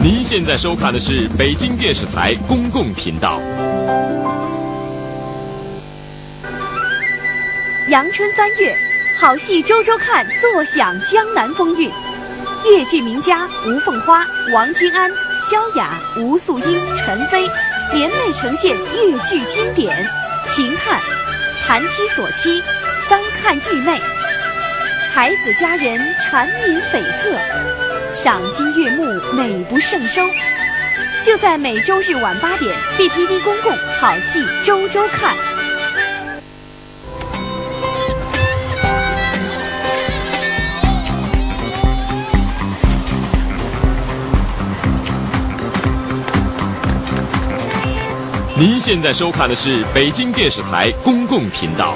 您现在收看的是北京电视台公共频道。阳春3月，好戏周周看，坐享江南风韵。粤剧名家吴凤花、王金安、萧雅、吴素英、陈飞联袂呈现粤剧经典，秦看、盘梯锁妻、三看玉妹，才子佳人缠绵悱恻，赏心悦目，美不胜收。就在每周日晚8点 ，BTV 公共好戏周周看。您现在收看的是北京电视台公共频道。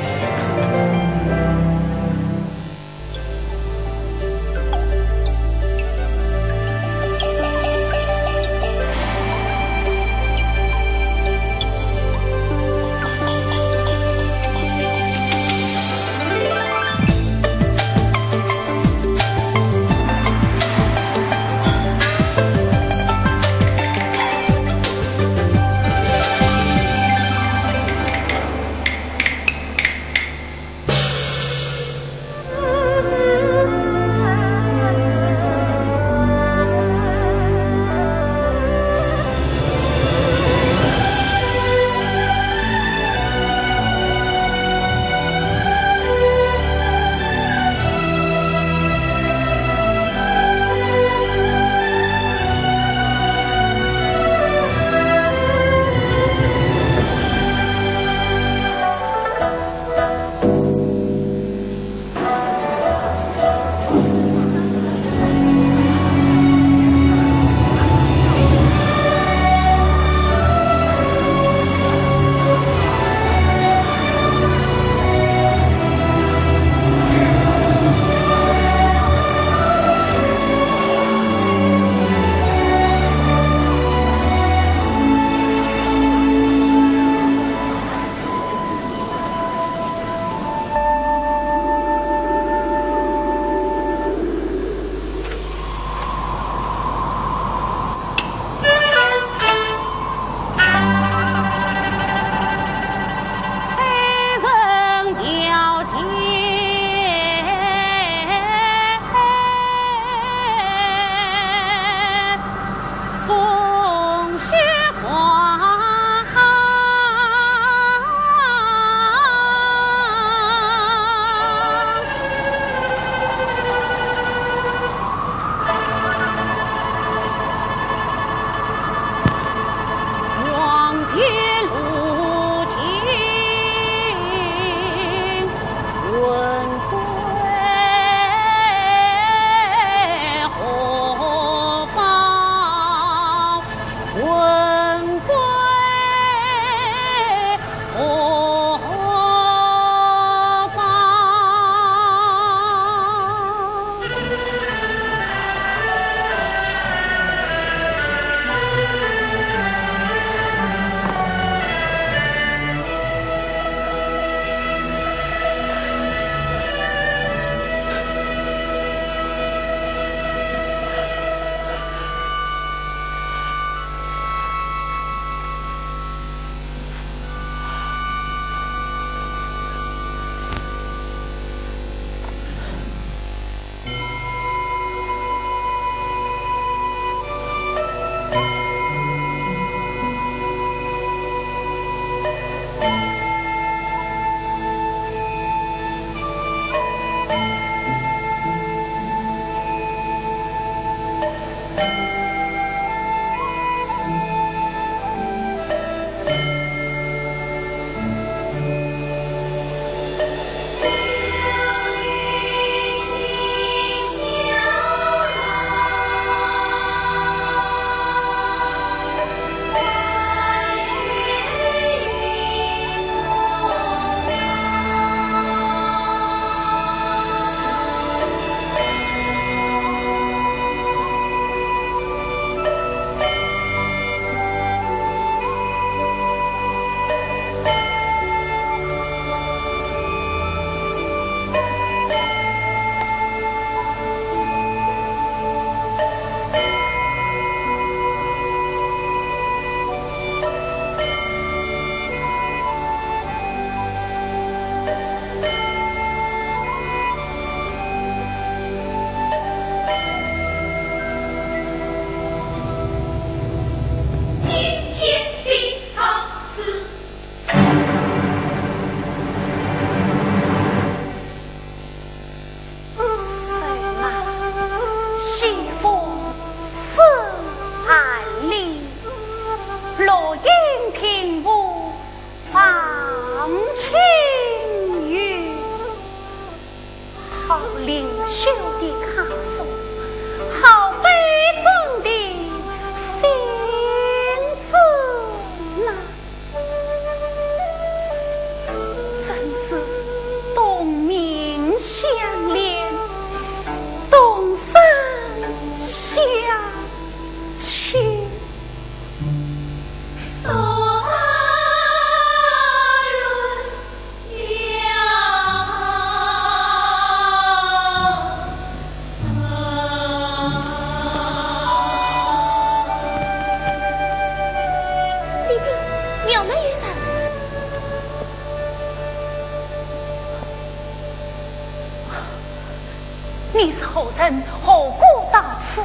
灵秀的卡颂，好悲壮的心字呐，真是东冥相连，东山相牵。你是何人？何故到此？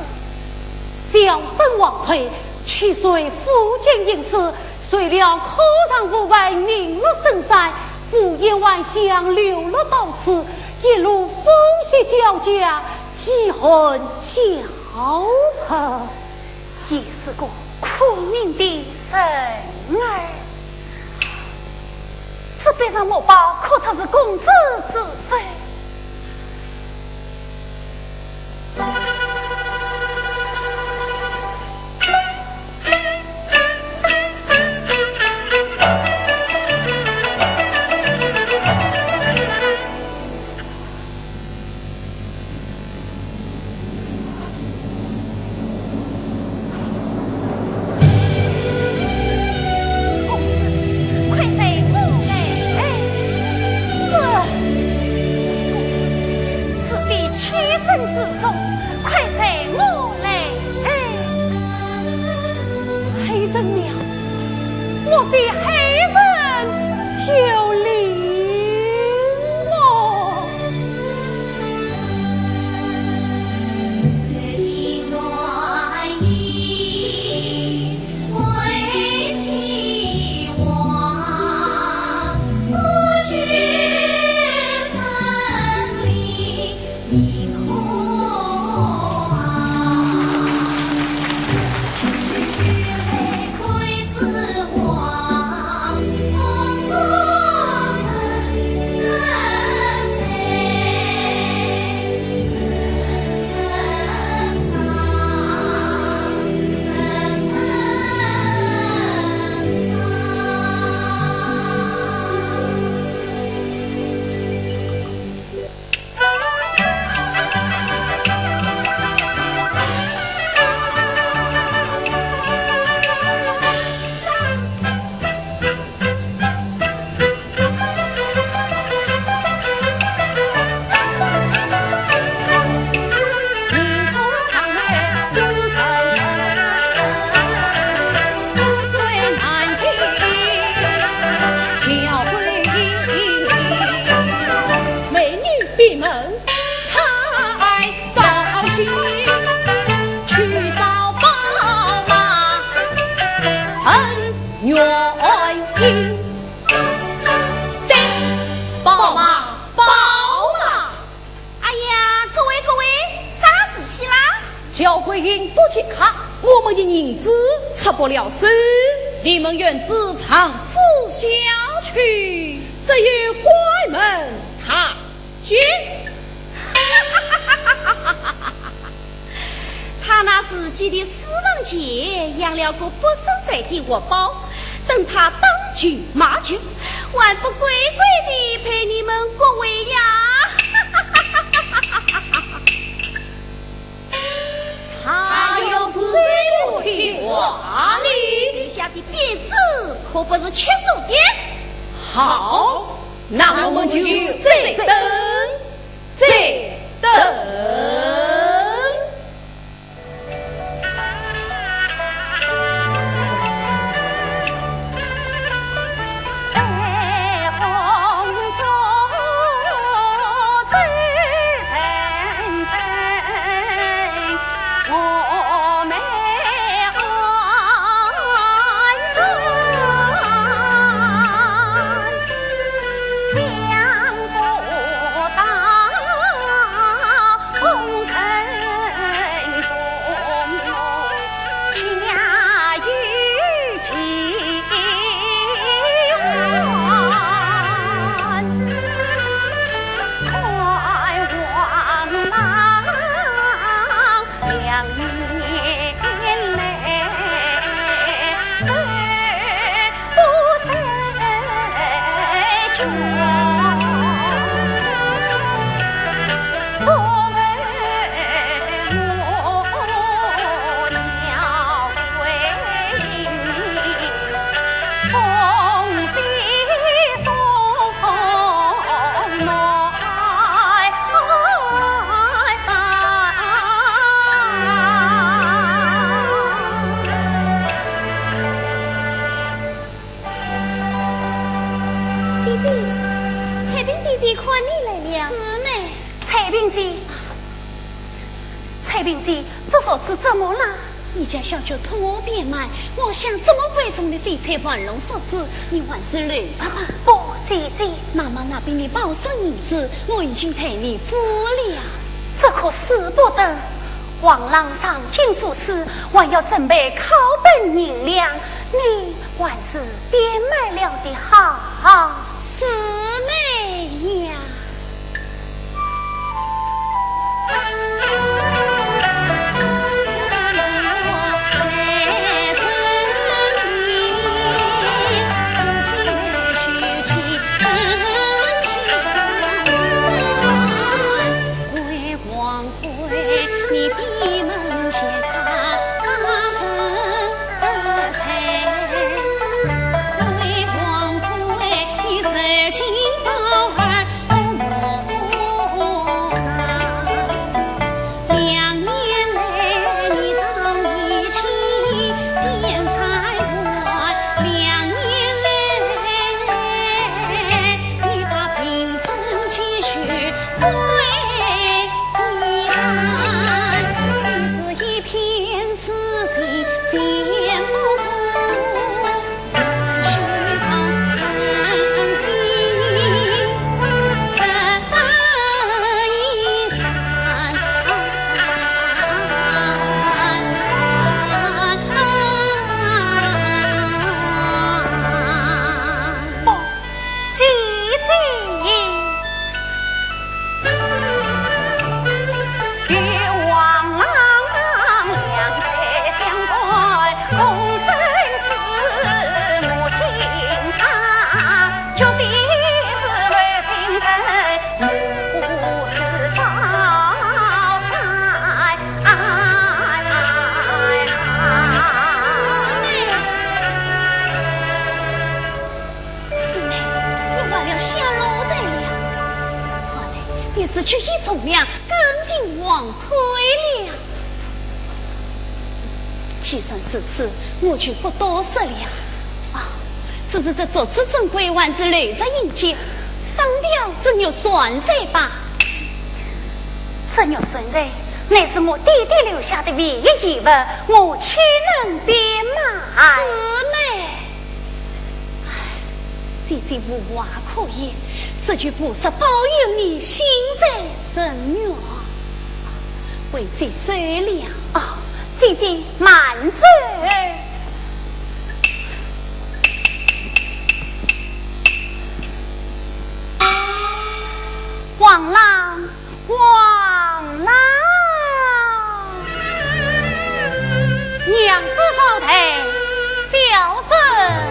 小生王退去随福建营师，随了科场府外名落深山，赴夜晚乡流落到此，一路风雪交加，记恨交迫，也是个苦命的生儿。这边上莫报，可曾是公子之身？不了身，你们愿自尝此下去，这与关门踏军。他那时记的私房钱养了个不生在的活宝，等他当局马局，还不乖乖地陪你们各位呀。他又是最不听话哩，留下的辫子可不是缺手的。好，那我们就再等。平姐，蔡平姐，这手指怎么了？你家小舅托我变卖，我想这么贵重的翡翠玩龙手指，你还是留着吧。不，姐姐，妈妈那边的保守银子，我已经替你付了。这可使不得。王郎上进府时，还要准备考本银两，你还是别买了的好。是妹呀。去一从良，更定王亏了。既算是此，我就不多说了。只是这做此正规还是留着应接，当掉真有算谁吧？真有算谁？那是我弟弟留下的唯一遗物，我岂能变卖？师妹，姐姐无话可言。这句菩萨保佑你心在深远，为姐走了。姐姐慢走。王郎，王郎，娘子高抬，小生。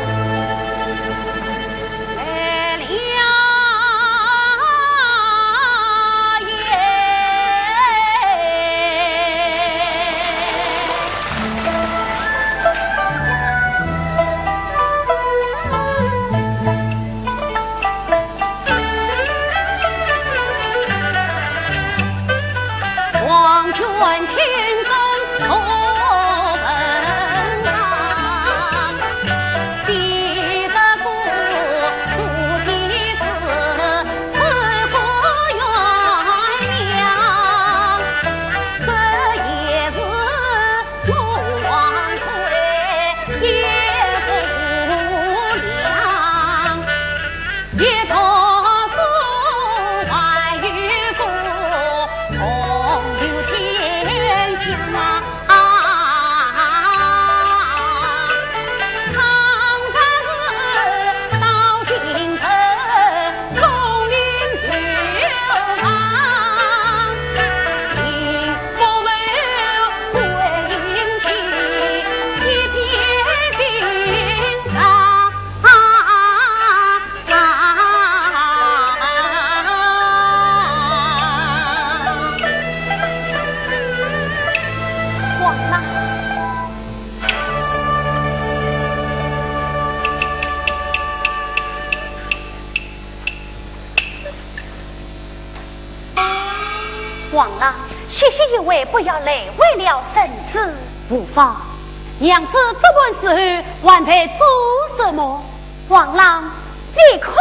王郎，谢谢一位，不要累为了圣旨。无妨，娘子这般时候还在做什么？王郎，你看。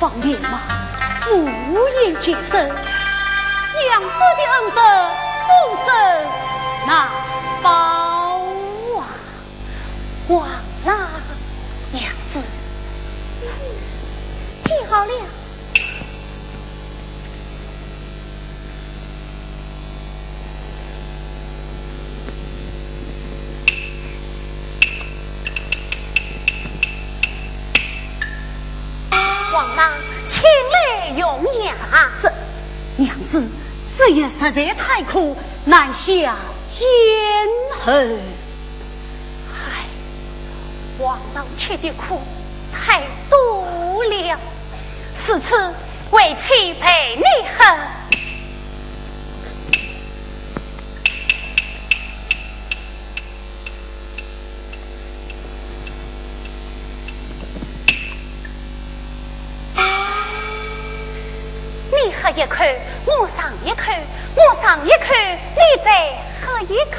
方面嘛，无言轻声，娘子的恩德，终身难报啊！王郎，娘子，记好了。王郎，请来用牙。娘子，这也实在太苦，难下咽喉。唉，王郎吃的苦太多了，此次为妻陪你喝。你喝一口，我上一口，我上一口，你再喝一口。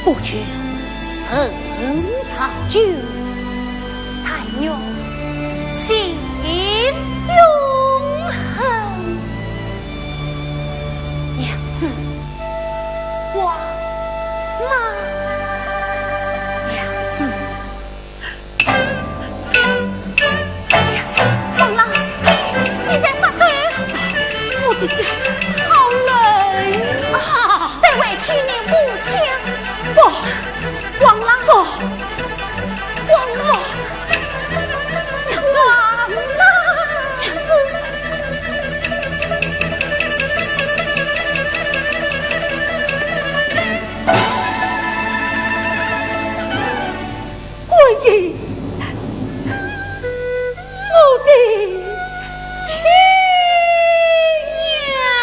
不觉深藏酒，但愿心永恒。娘子，王郎，娘子，王郎，你在发抖？我的脚好冷啊！再委屈你不讲。不，王郎不，王郎，娘子，娘子，我以我的亲娘。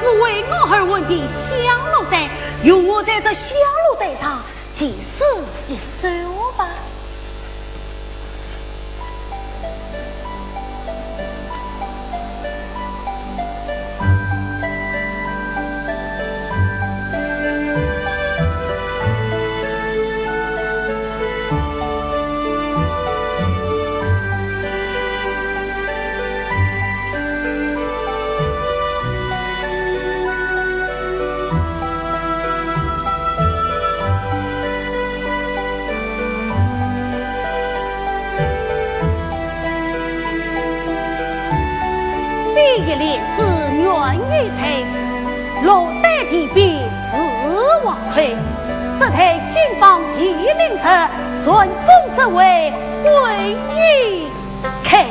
只为我而问的小奴才，由我在这小奴才上提示一手吧。一连子源于谁？落得地比四王推，这台军方提领时，顺公之位归于开。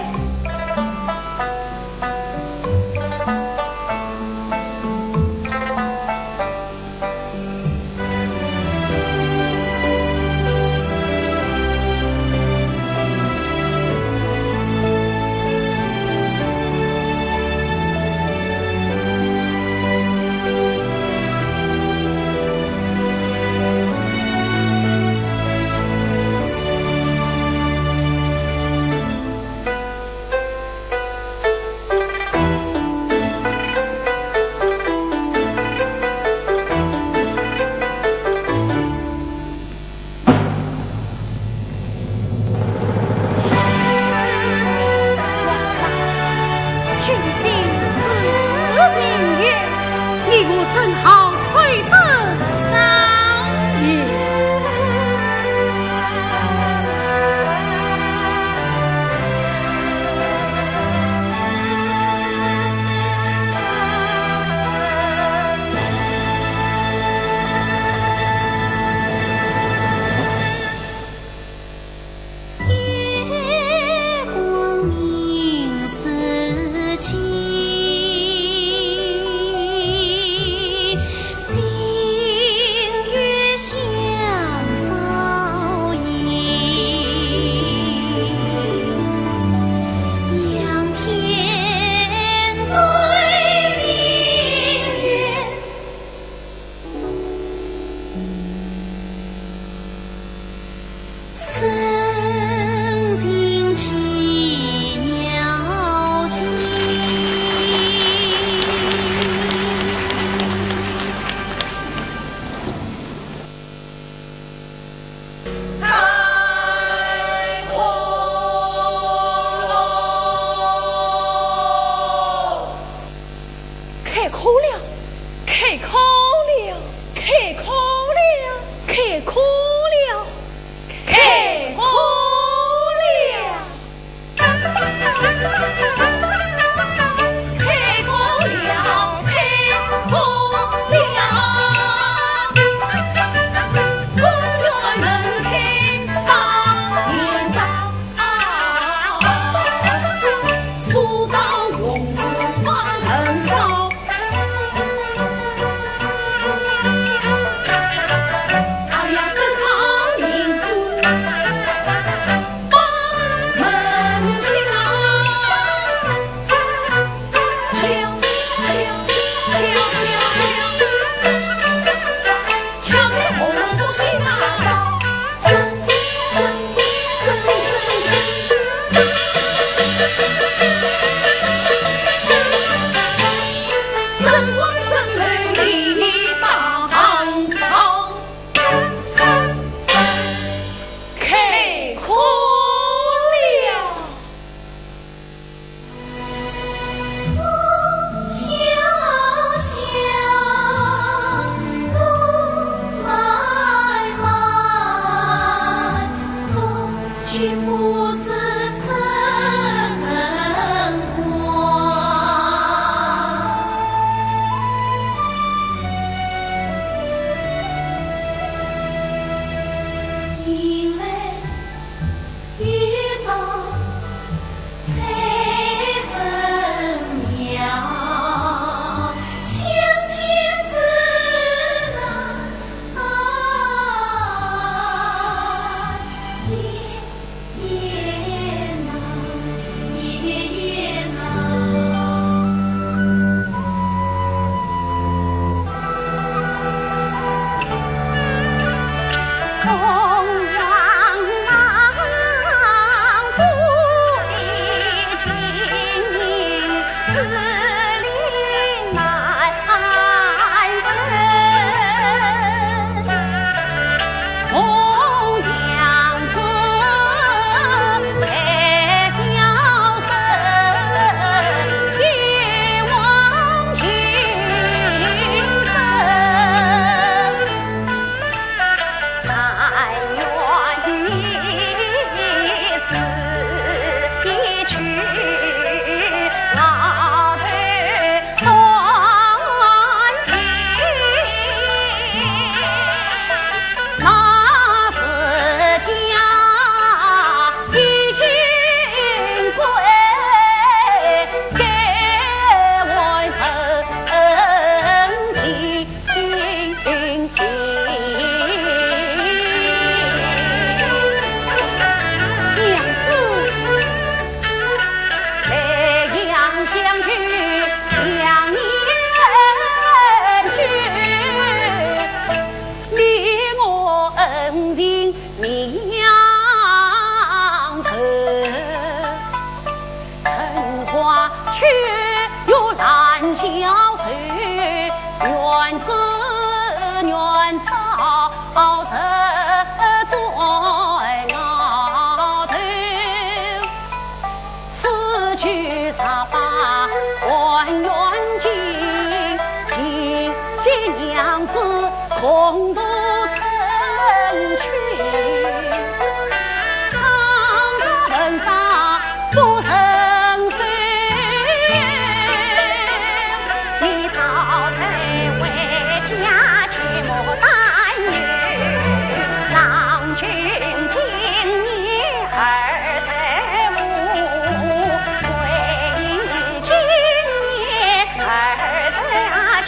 共度曾去，唐朝文法不曾随。你早晨回家切莫担忧，郎君今年25，回忆今年23去。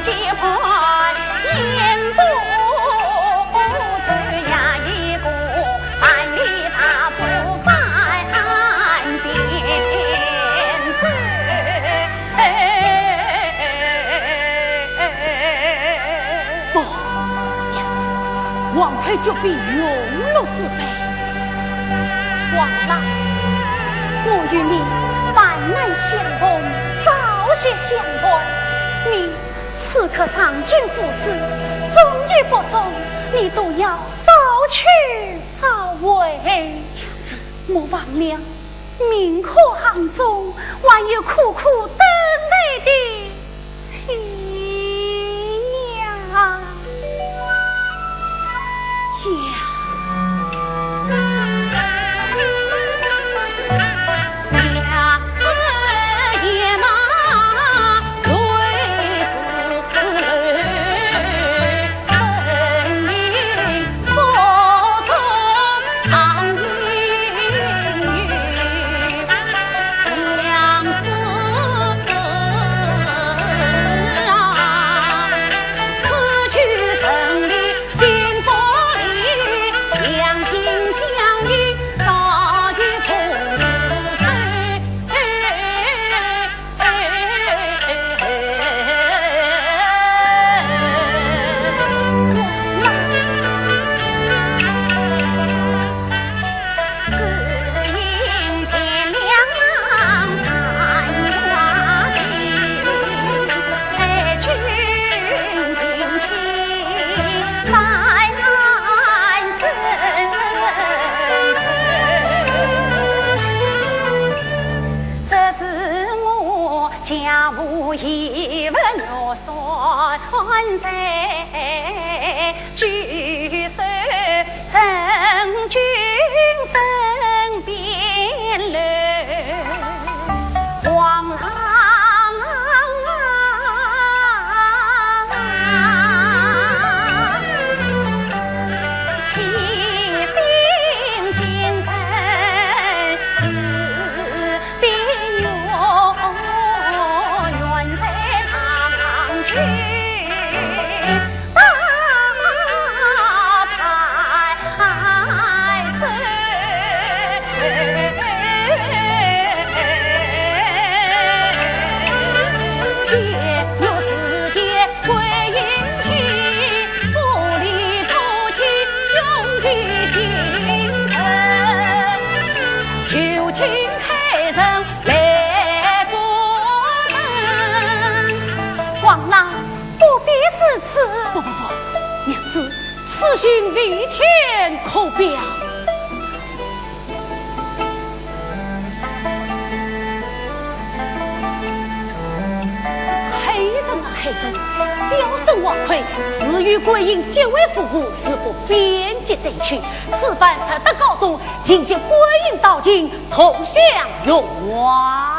结婚愧就必永禄自卑。王郎，我与你万难相逢，早些相会。你此刻上京赴死，终与不忠，你都要早去早回。莫忘了明可行中，还有苦苦等待的妻呀此行为天口表。黑人啊黑人，小生王魁死于归隐，结为夫妇，是不边界争取，此番才得告终，听见归隐到京，同享荣华。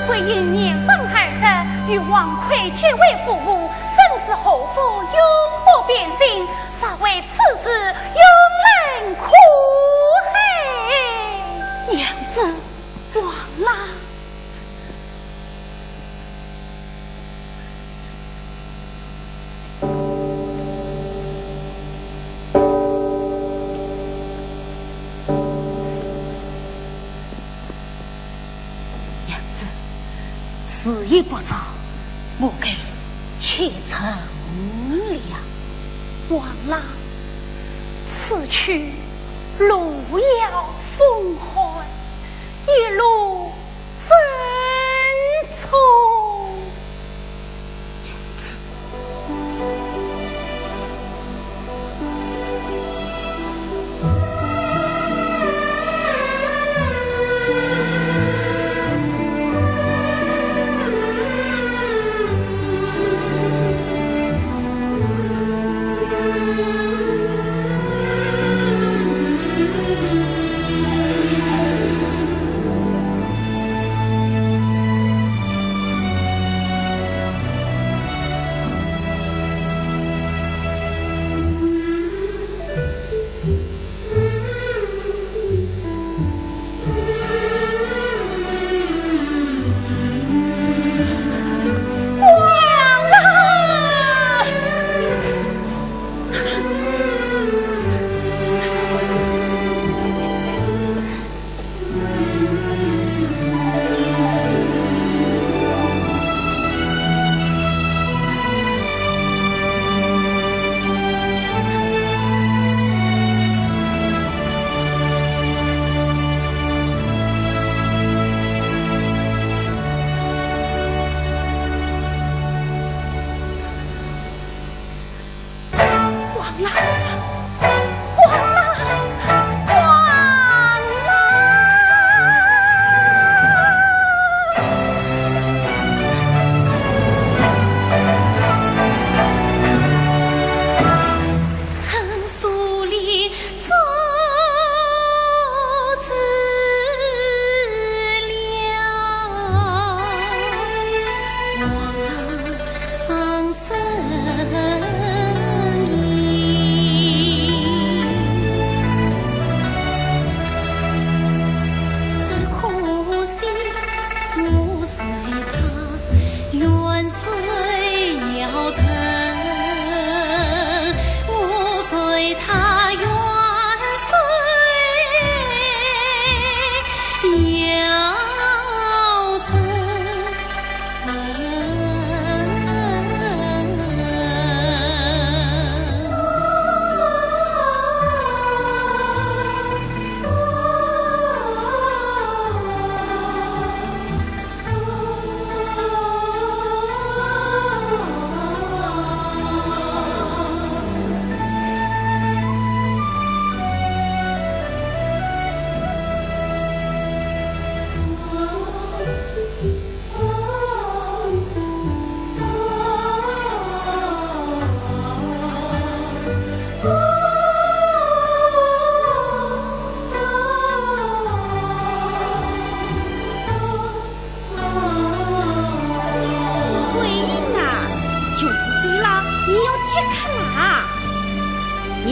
会因年方而生，与王魁结为夫妇，生死后福永不变心，啥为此事永人苦恨。娘子，王郎，时已不早，莫给去乘凉。王郎，此去路遥风寒，一路珍重。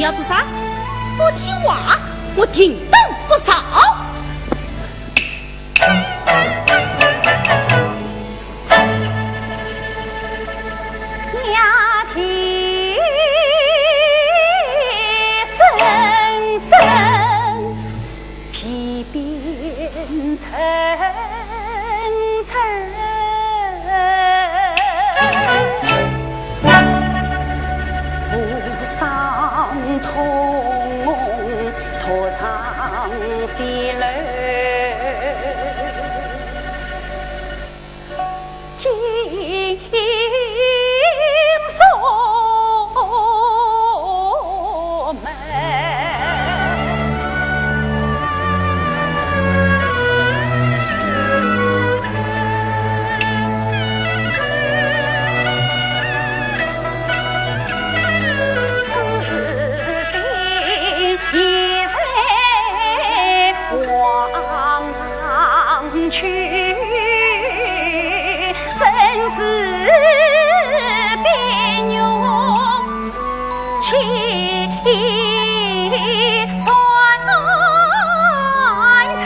你要做啥？不听话，我听等不少。呀啼声声，皮鞭层层。头上西楼，金锁门。去生死别扭，情酸沉。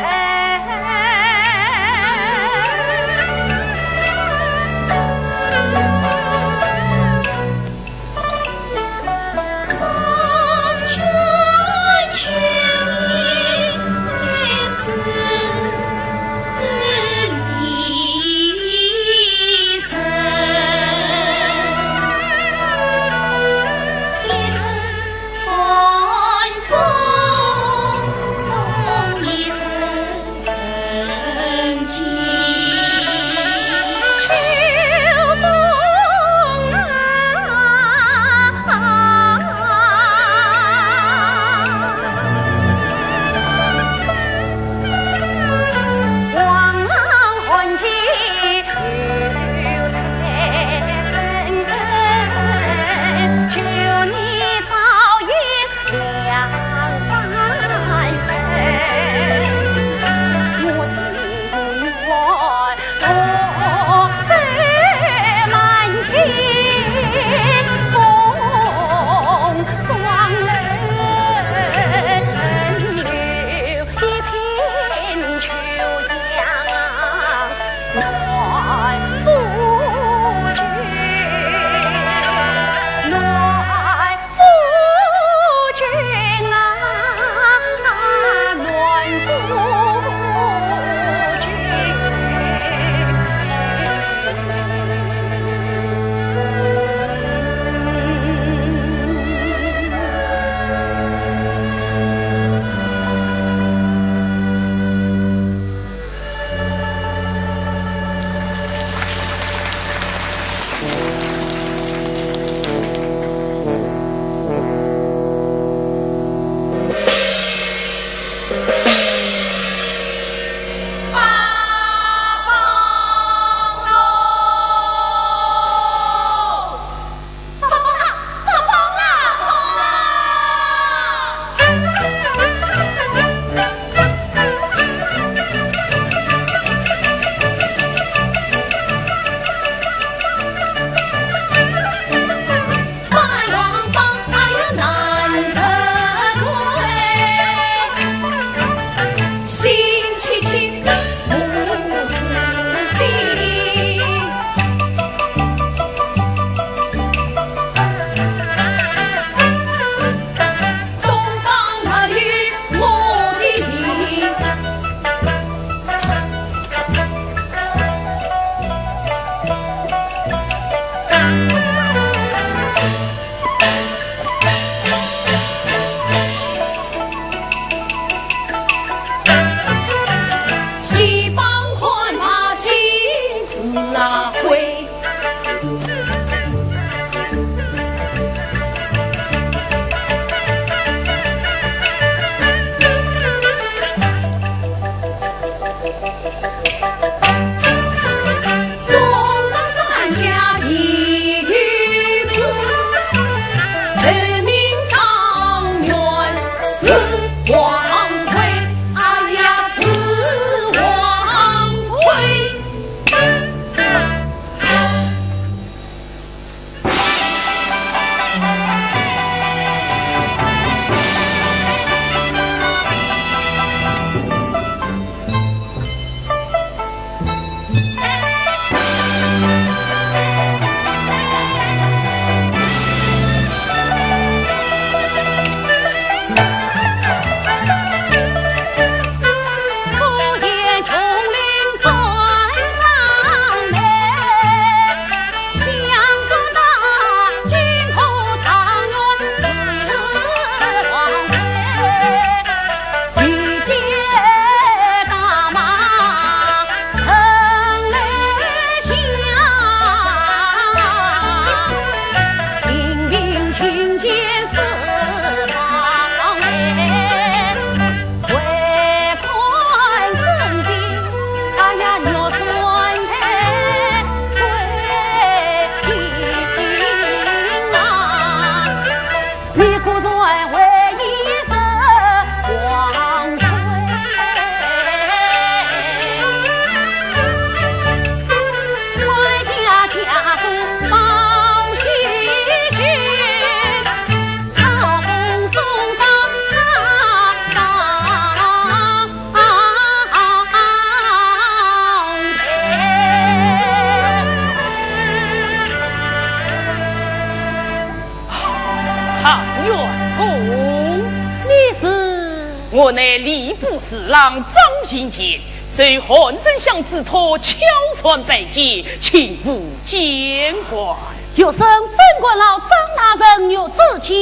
国内吏部侍郎张行杰随韩丞相之托悄传北京，请赴监管。有生贞观老张大人有旨家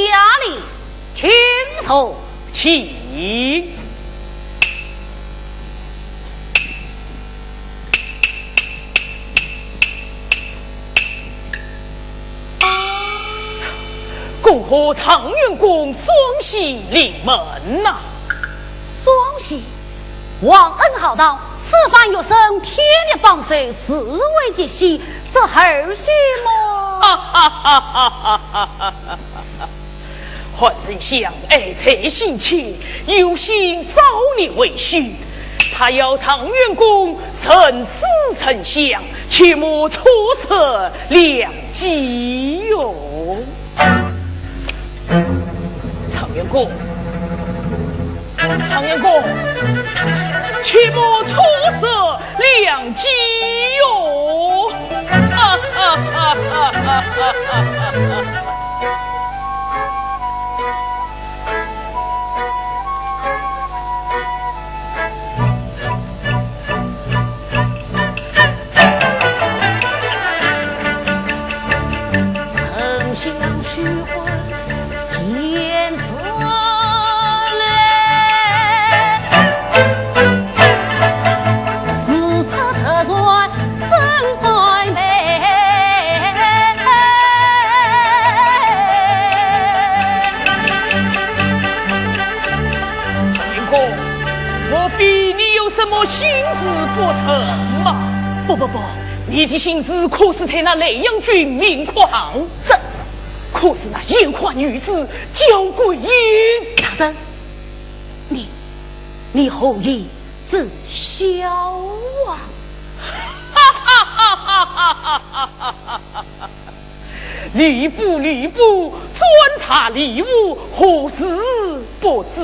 里，请受。请。恭贺常元公双喜临门呐！双喜，王恩浩道，此番有生天力帮随，四位一喜，这后喜么？哈哈哈哈哈哈哈！韩丞相爱才心切，有心招你为婿，他要常元公生死丞相，切莫错失良机哟。常元公，切莫错失良机哟！哈哈哈哈哈哈！丞相须还天策嘞，四他特传真怀美。常元公，我比你有什么心事不成吗？不，你的心思可是在那雷阳郡明狂，可是那烟花女子焦桂英。大人，你后意自晓啊！哈哈哈哈哈哈哈哈！吕布专查礼物，何事不知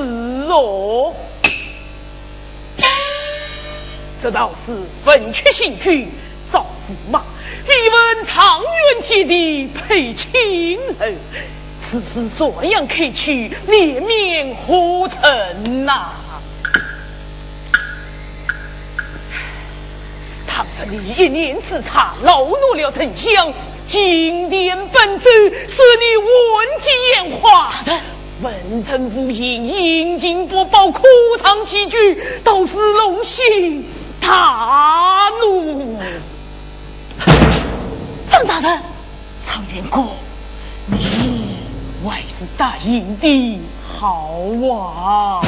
哦？这倒是分区新居赵驸马，一问常元节的配亲儿，此事这样开去，脸面何成呐？倘是你一念之差，劳怒了丞相，今天本奏是你闻鸡眼花。文臣夫人引进播报，哭堂齐聚，都是龙心大怒。张大人，常元公，你还是答应的好啊！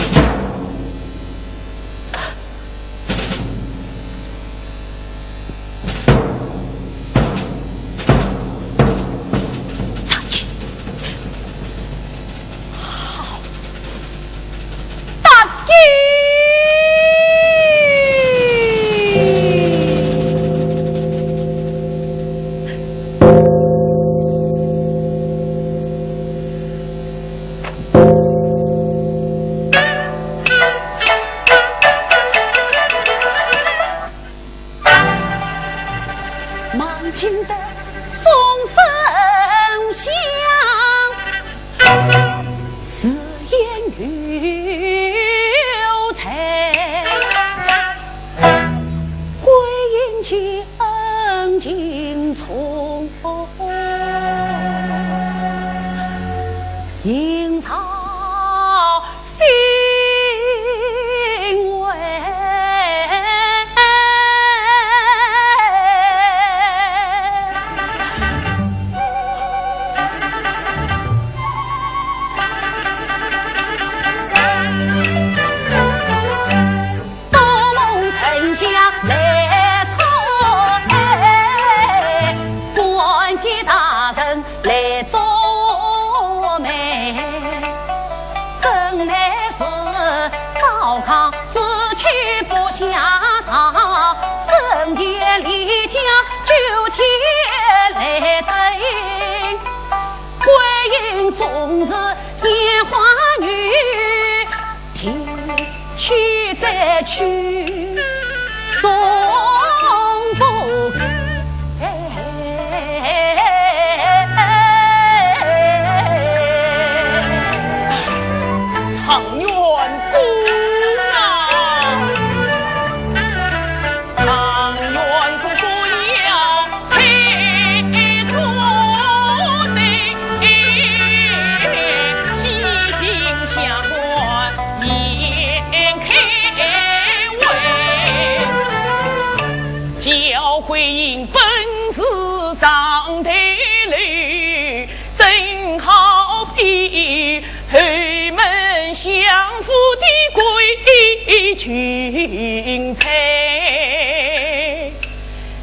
终日烟花女，提起再去总不常愿不。为君才。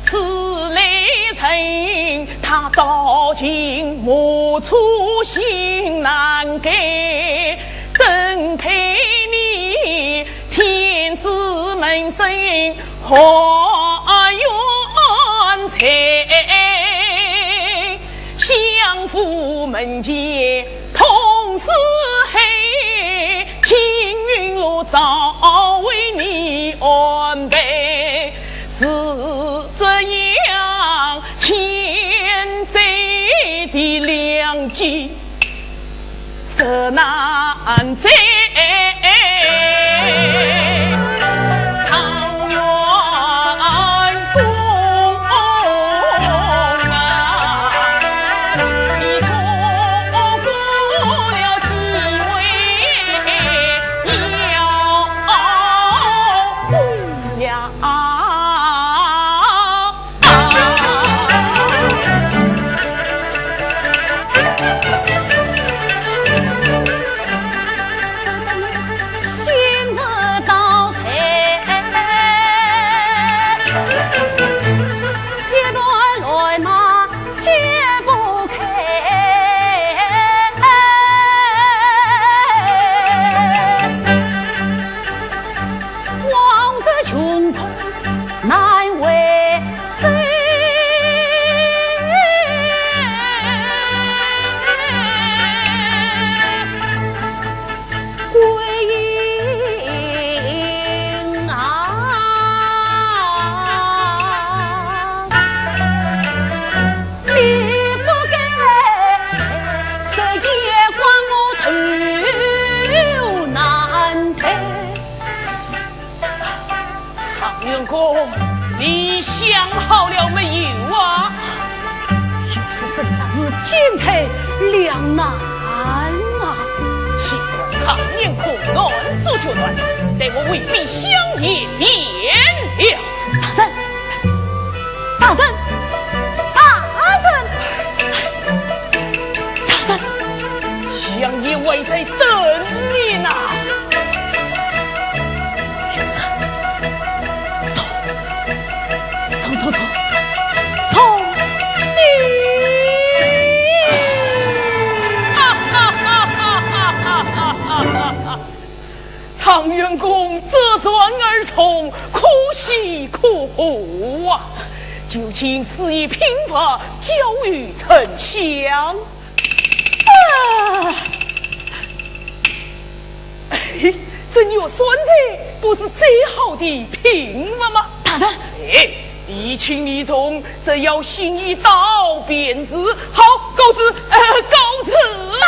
此类人，他到今莫粗心难改，真配你天子门生何缘才？相府门前同是黑，青云路早为你安排，是这样欠贼的良机，实难在。你想好了没有啊？要是真是进退两难啊！其实常言苦难做决断，待我为民相爷变了。大人，相爷还在等你呢。唐元公择转而从，可喜可贺啊！就请肆意品罚，交与丞相。这药酸菜不是最好的品了吗？大人，一情一重，这要行一道便是。好，告辞，告辞啊！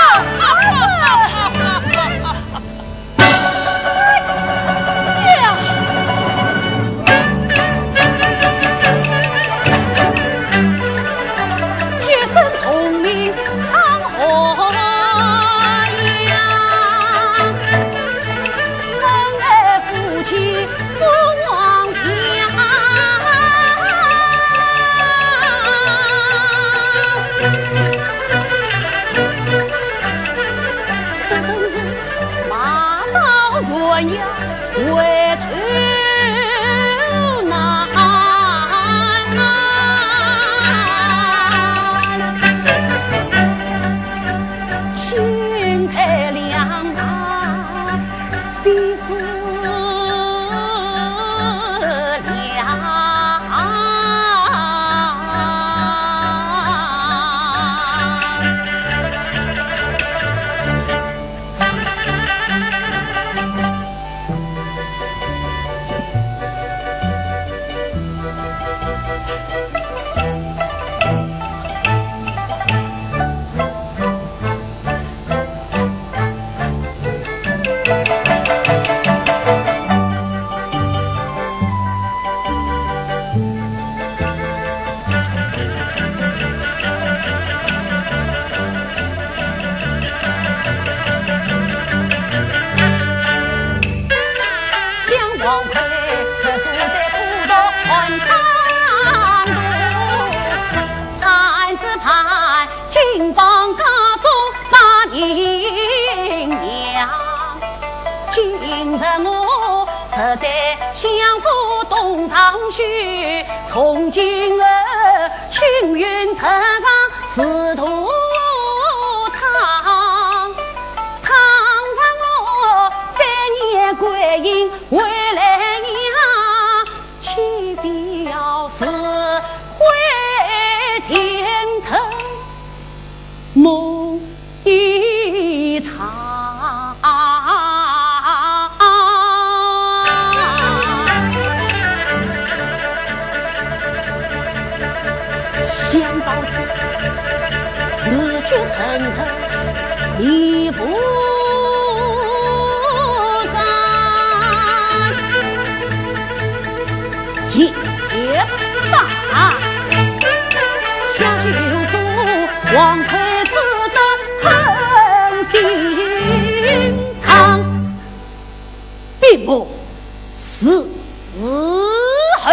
上去，从今儿青云特上仕途堂，堂上我3年归隐回来娘，岂必要是回前程梦一场。想到此，思绪沉沉，离不散。也罢，小舅父王魁子的恨心肠，并不是黑。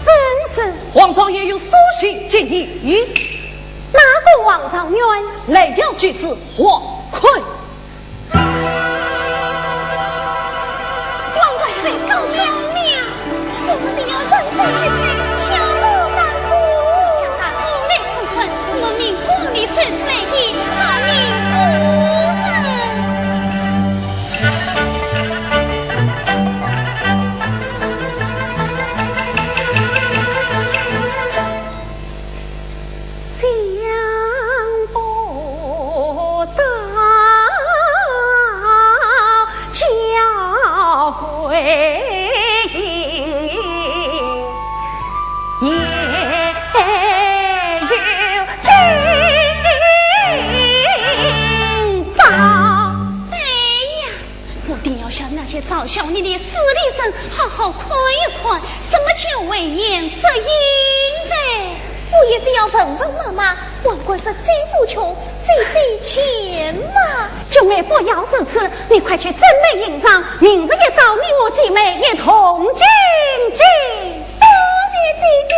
真是。皇上也有所信建议。哪个王状元？来了举子黄奎。王贵妃告状了，我们要人工去催，敲锣打鼓，叫大鼓来叩困，我命皇帝传出来的大明夫嘲笑你的私利生，好好看一看，什么叫为颜色淫噻？我也是要问问妈妈，王贵是最富穷、最钱吗？九妹不要如此，你快去真美营帐，明日也找你我姐妹也同进京。多谢姐姐。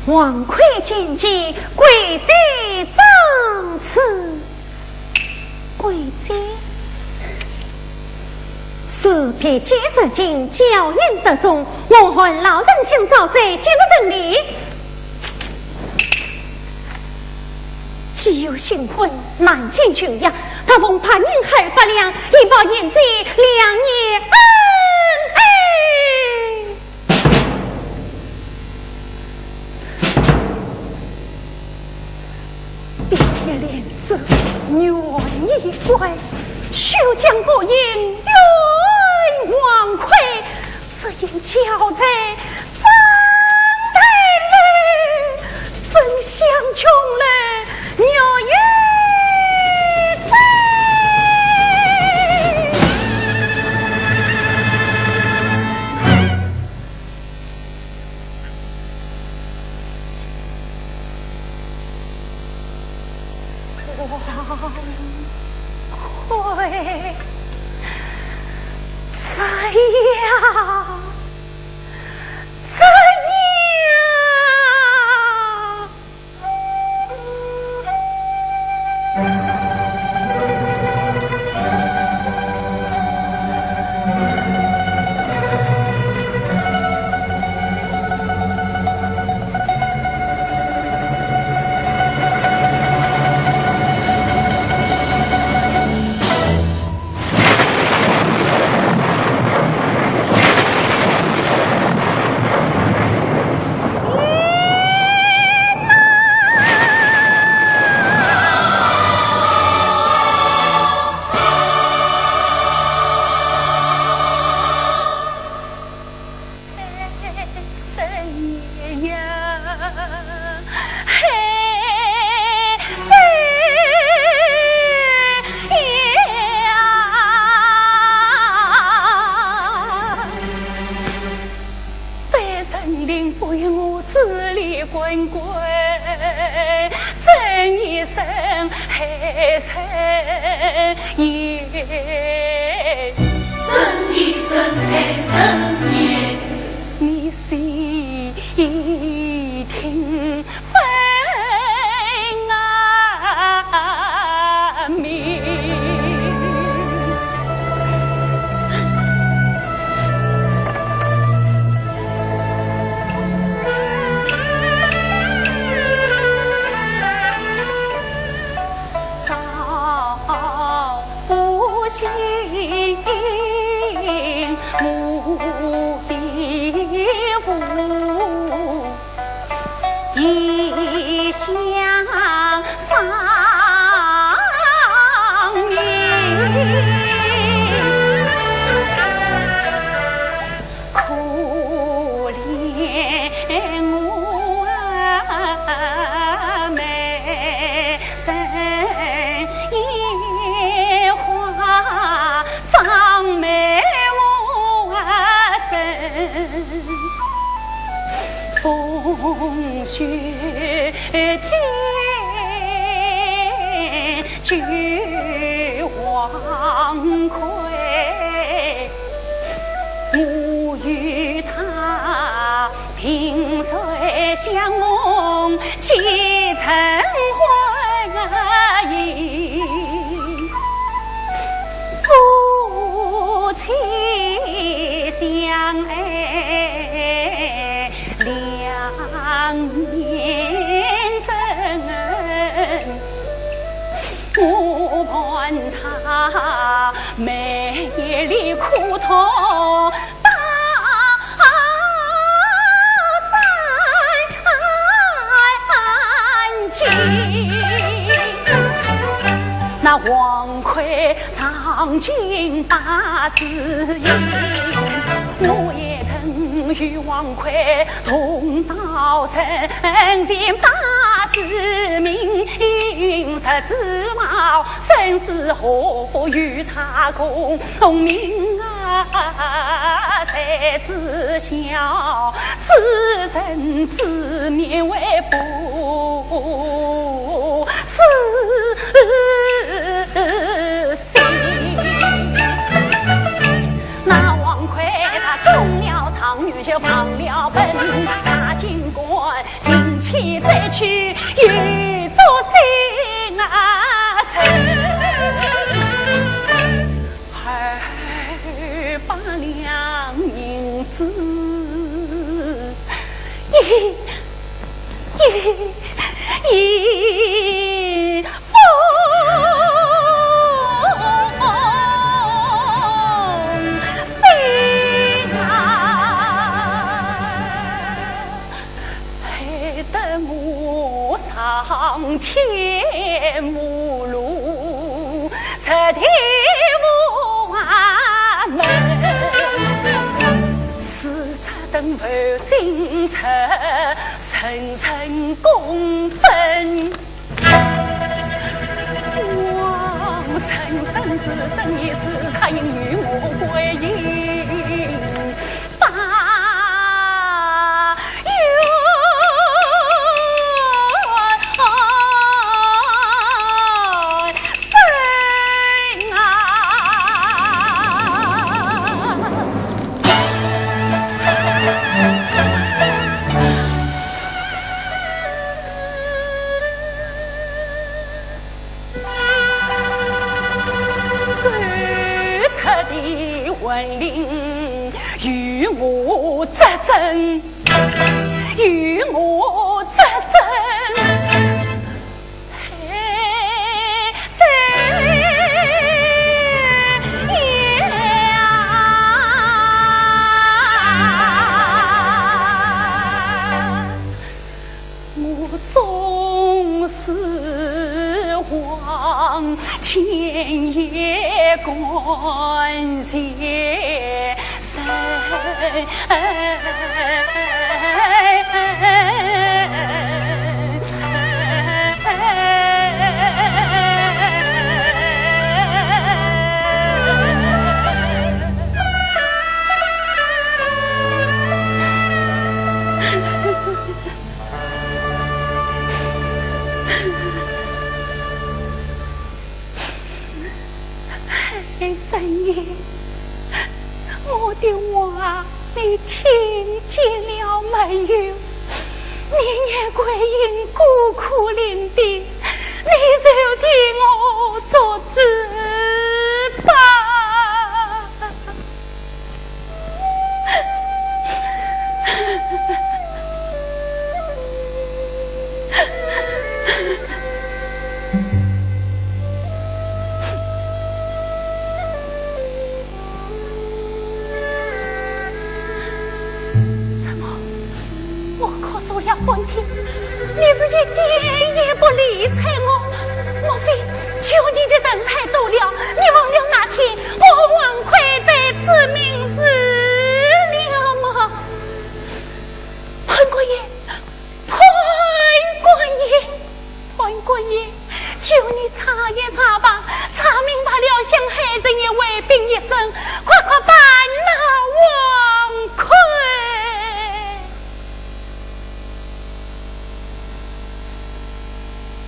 王魁进击，贵妃赠赐。贵妃是别几日进娇艳得中，我和老人行早在今日整理。既有新婚，难见君呀！他逢怕人海发亮，以报言之两年恩爱。别脸子愿意怪，休将不应冤枉愧，只因交在张太累，分享穷人鸟语飞。王魁怎样？怎母异乡丧命，可怜我妹生野花，长妹我生风雪天，俱黄溃。我与他萍水相逢，几曾欢迎。夫妻相爱2年真，我盼他每夜里苦痛大三斤，那王魁尝尽80银，我也曾与王魁同到神仙80命，实知道生死何与他共命啊，才知晓自生自灭为不自信。那王魁他中了场，女就放了本，大金官定期再去与作新啊生，200两银子一封信啊，害得我上天无路，彻底无门，四差等候星辰，层层公分，王臣生子正义是差应与我归隐，把文令与我作证，与我作证，我总是往前也关些神。神爷，我的话你听见了没有？你也归因孤苦伶仃，你就替我做主吧。要昏听，你是一点也不理睬我，莫非求你的人太多了？你忘了那天我王奎在此明死了吗？潘官爷，潘官爷，求你查一查吧，查明白了，想害人也为病一生，快快办那王奎。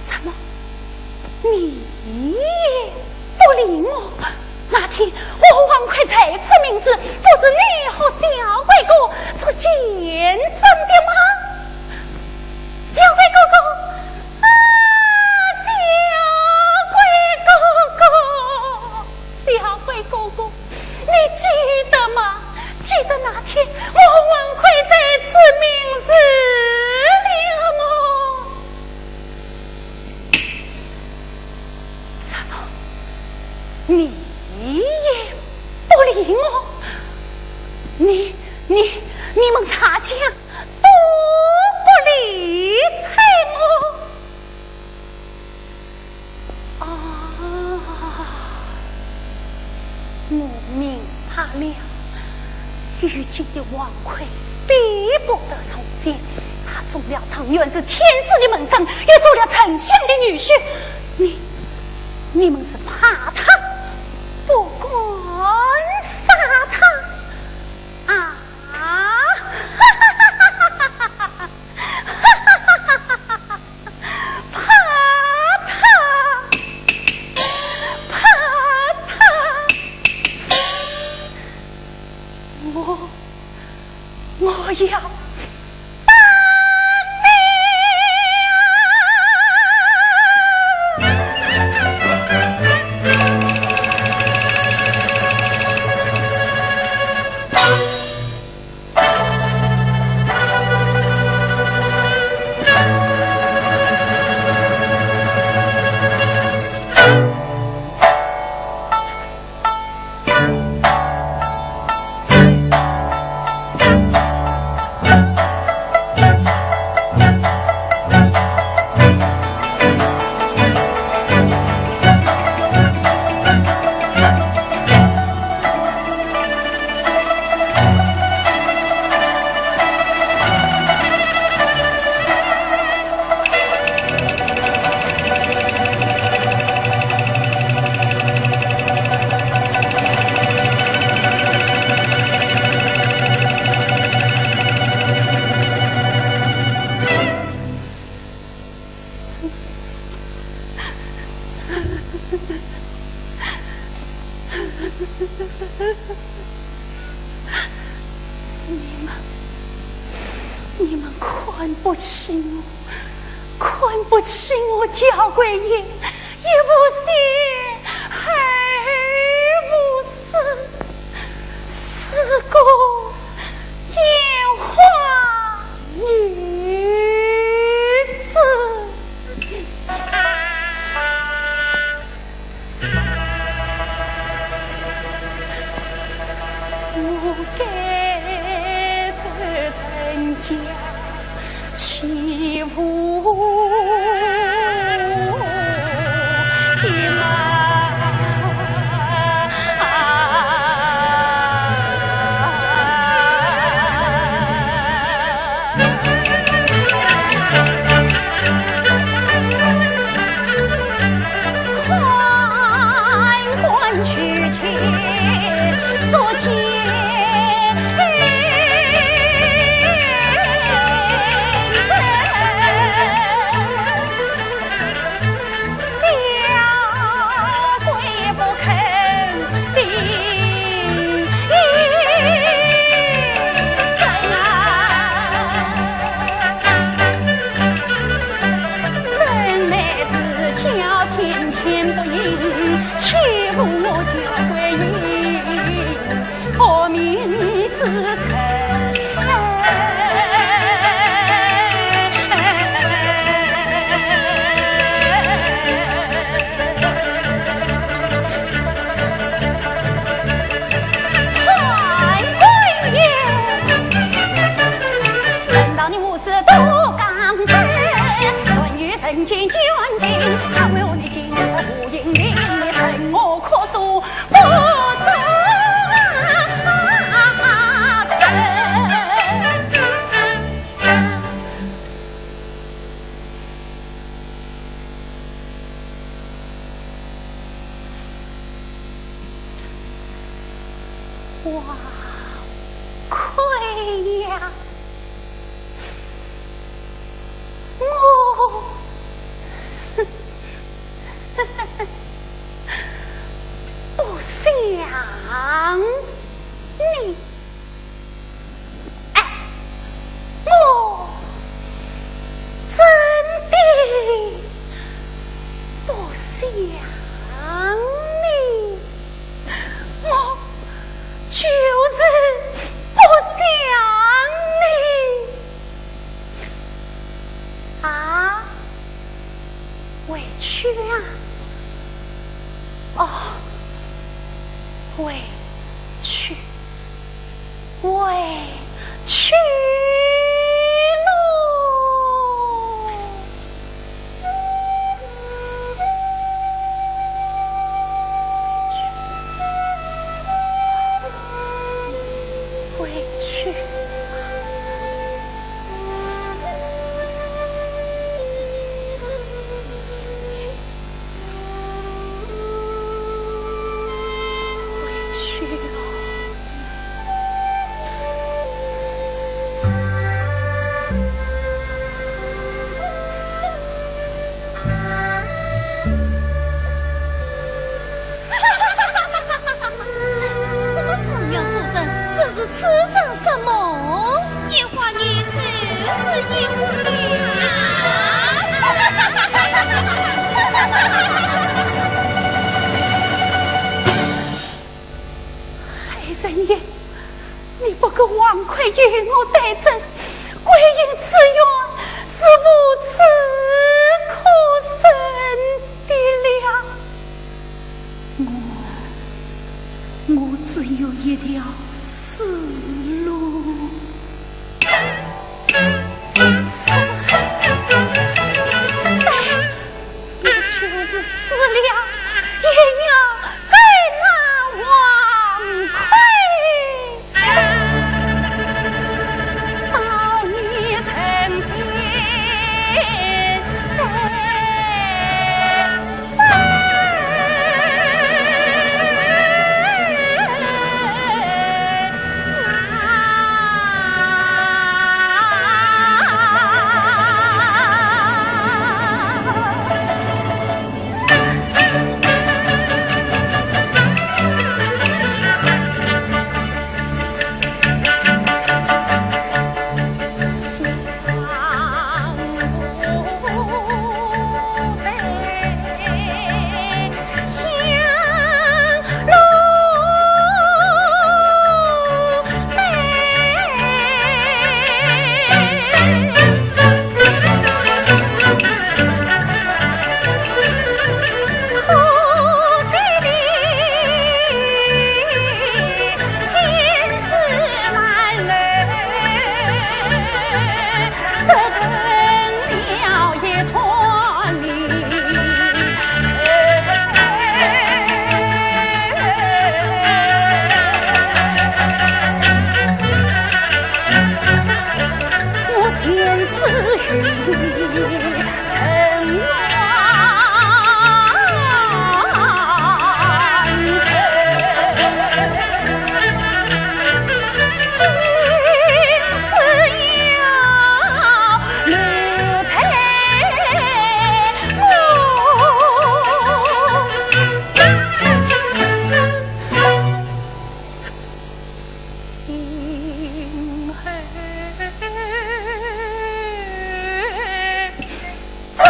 怎么，你也不理我？那天我王奎在此明事，不是你和小鬼哥做见证的吗？小鬼哥哥。小鬼哥哥，你记得吗？记得那天我王奎在此明死了吗？怎么，你也不理我？你们大家都不理睬我啊！我明白了，如今的王奎逼不得从前，他中了状元是天子的门生，又做了丞相的女婿，你们是怕他，不管杀他啊！我要你们看不起我，看不起我焦桂英，也不信还无事，是个烟花女子。我该是人家欺负的嘛。难道你无事多？曾经捐尽，倘若你今日无应你恨我可诉不得哇，亏呀！我，不想你，哎，我真的不想你，我就是不想你啊！委屈啊！哦，委屈，委屈与我对阵，归因此愿是无此可生的了。我只有一条死路。也就是死了，也要给那王魁。走。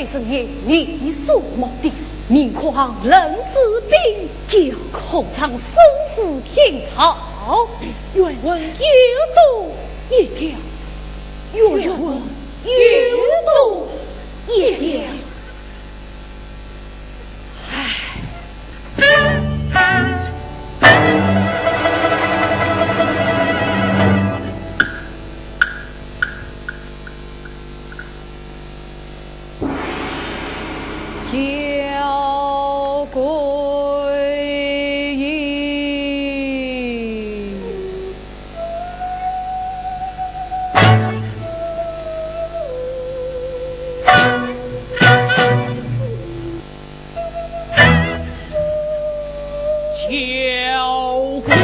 黑神爷力所谋的，明况人事兵将口藏生死天草，愿闻有毒一条，愿闻有毒一条。交归营，交归营。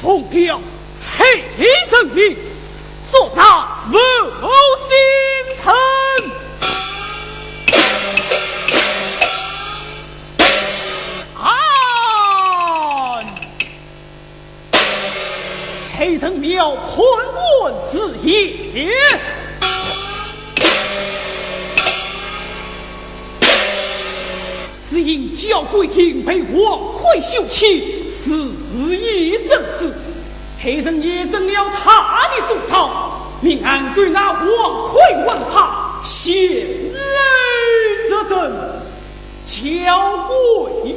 奉了黑神令，做大无心臣。按黑神庙坤棍是也，只因教规定被王魁休弃，事已生死。黑神爷正了他的素草，命俺对那王魁问他，先来则正，教规也。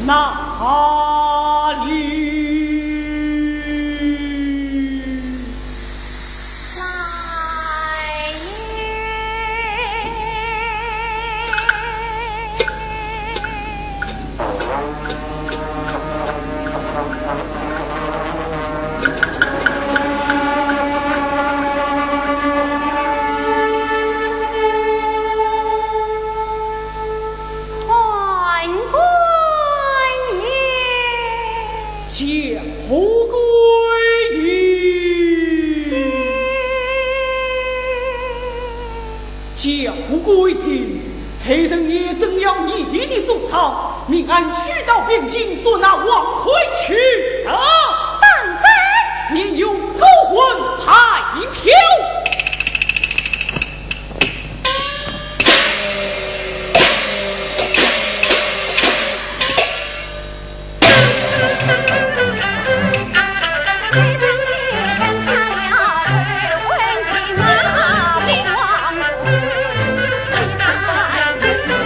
哪里？规定，黑神爷正要你的素草，命俺去到边境做那王魁去责。当真？便有高文派票。起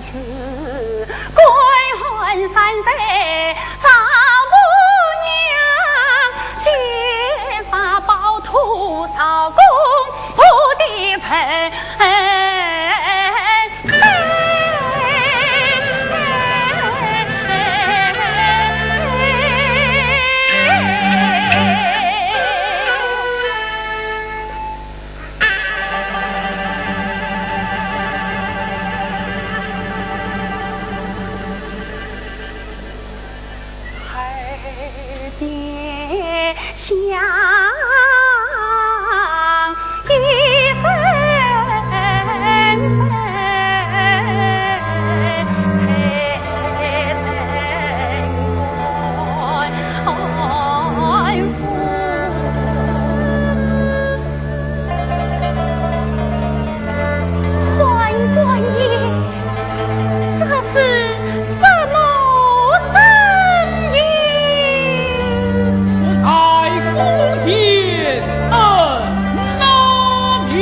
事，归还山寨赵母娘，揭发暴徒曹公不地盆。想一声声才生还官爷，这是什么声音？是爱孤言恩那名。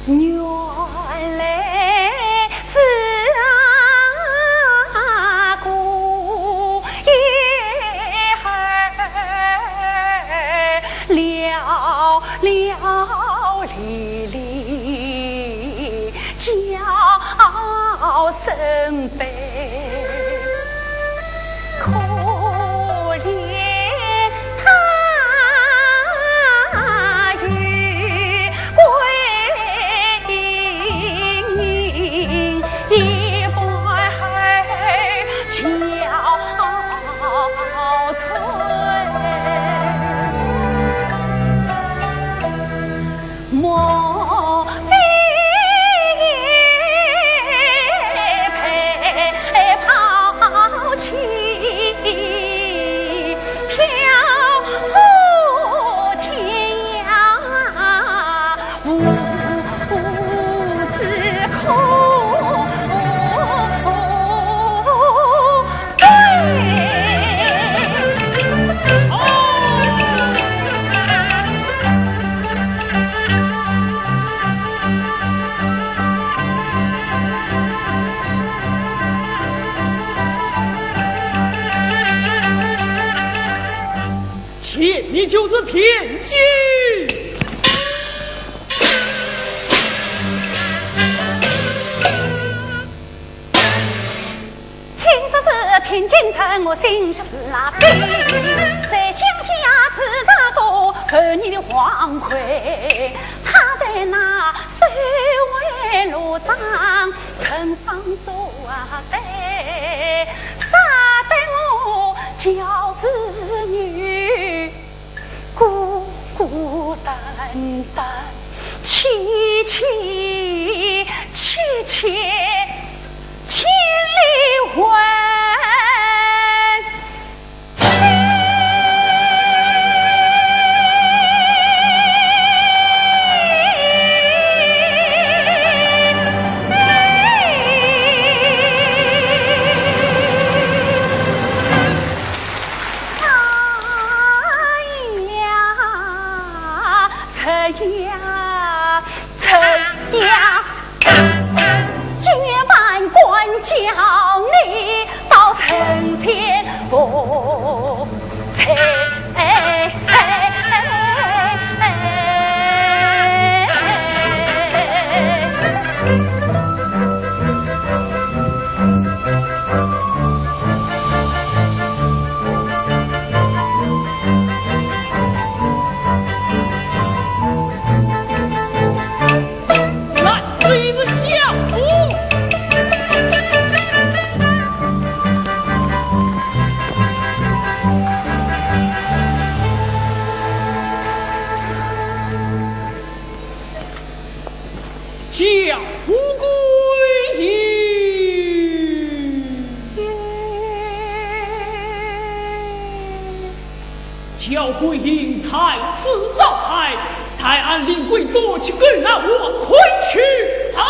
原来是姑爷儿了离叫声悲，可怜他与归隐，一半儿憔悴，莫非陪抛弃漂泊天涯，无自苦妾你就是偏激。听说是偏京城，我心就是那悲，在乡家吃茶多，儿女的黄魁，他在那守卫路上，城上做对，杀得我教子女孤孤单单，凄凄千里魂。叫你到城前不才叫不归叫归隐才次少台，太安令贵夺去更那我快去啊！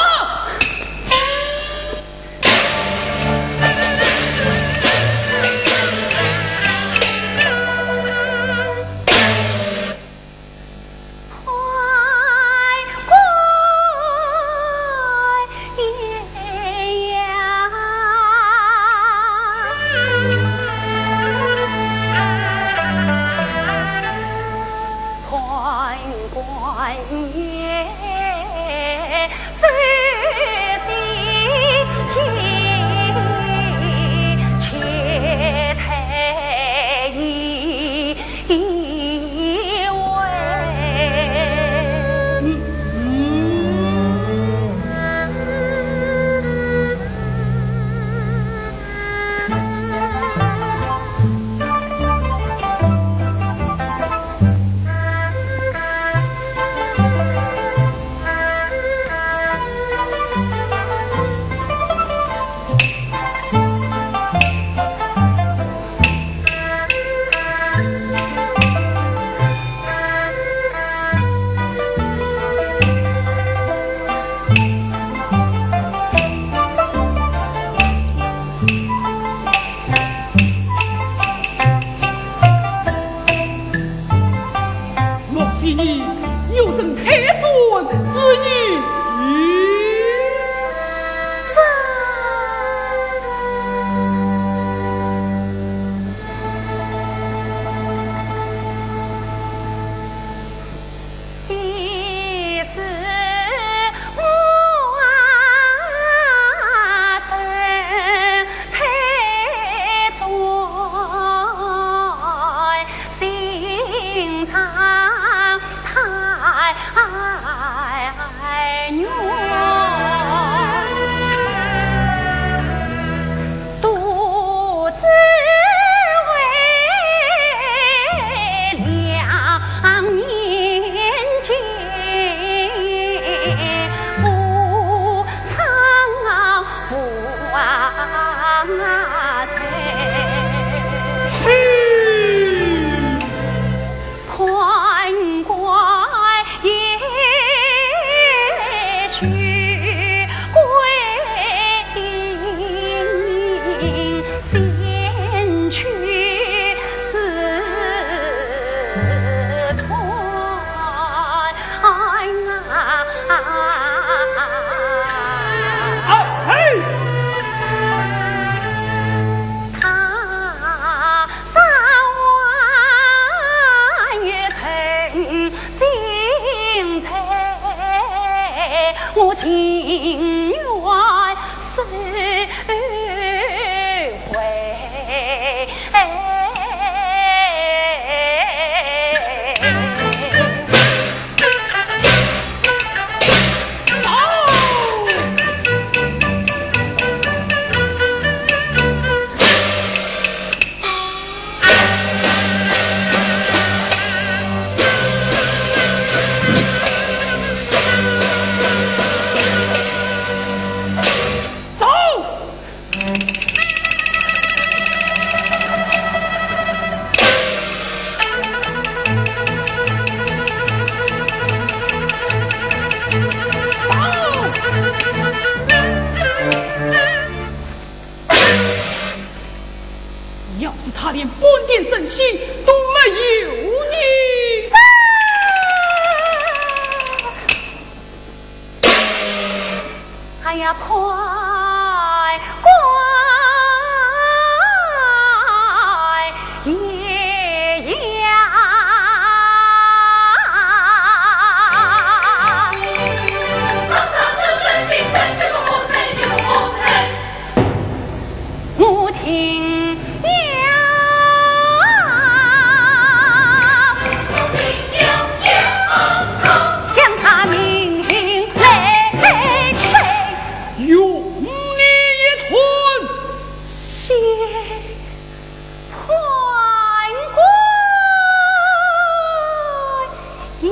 他连半点声息都没有呢。哎呀，快爷呀！我听将他命令来催，用你一吞，先判官爷。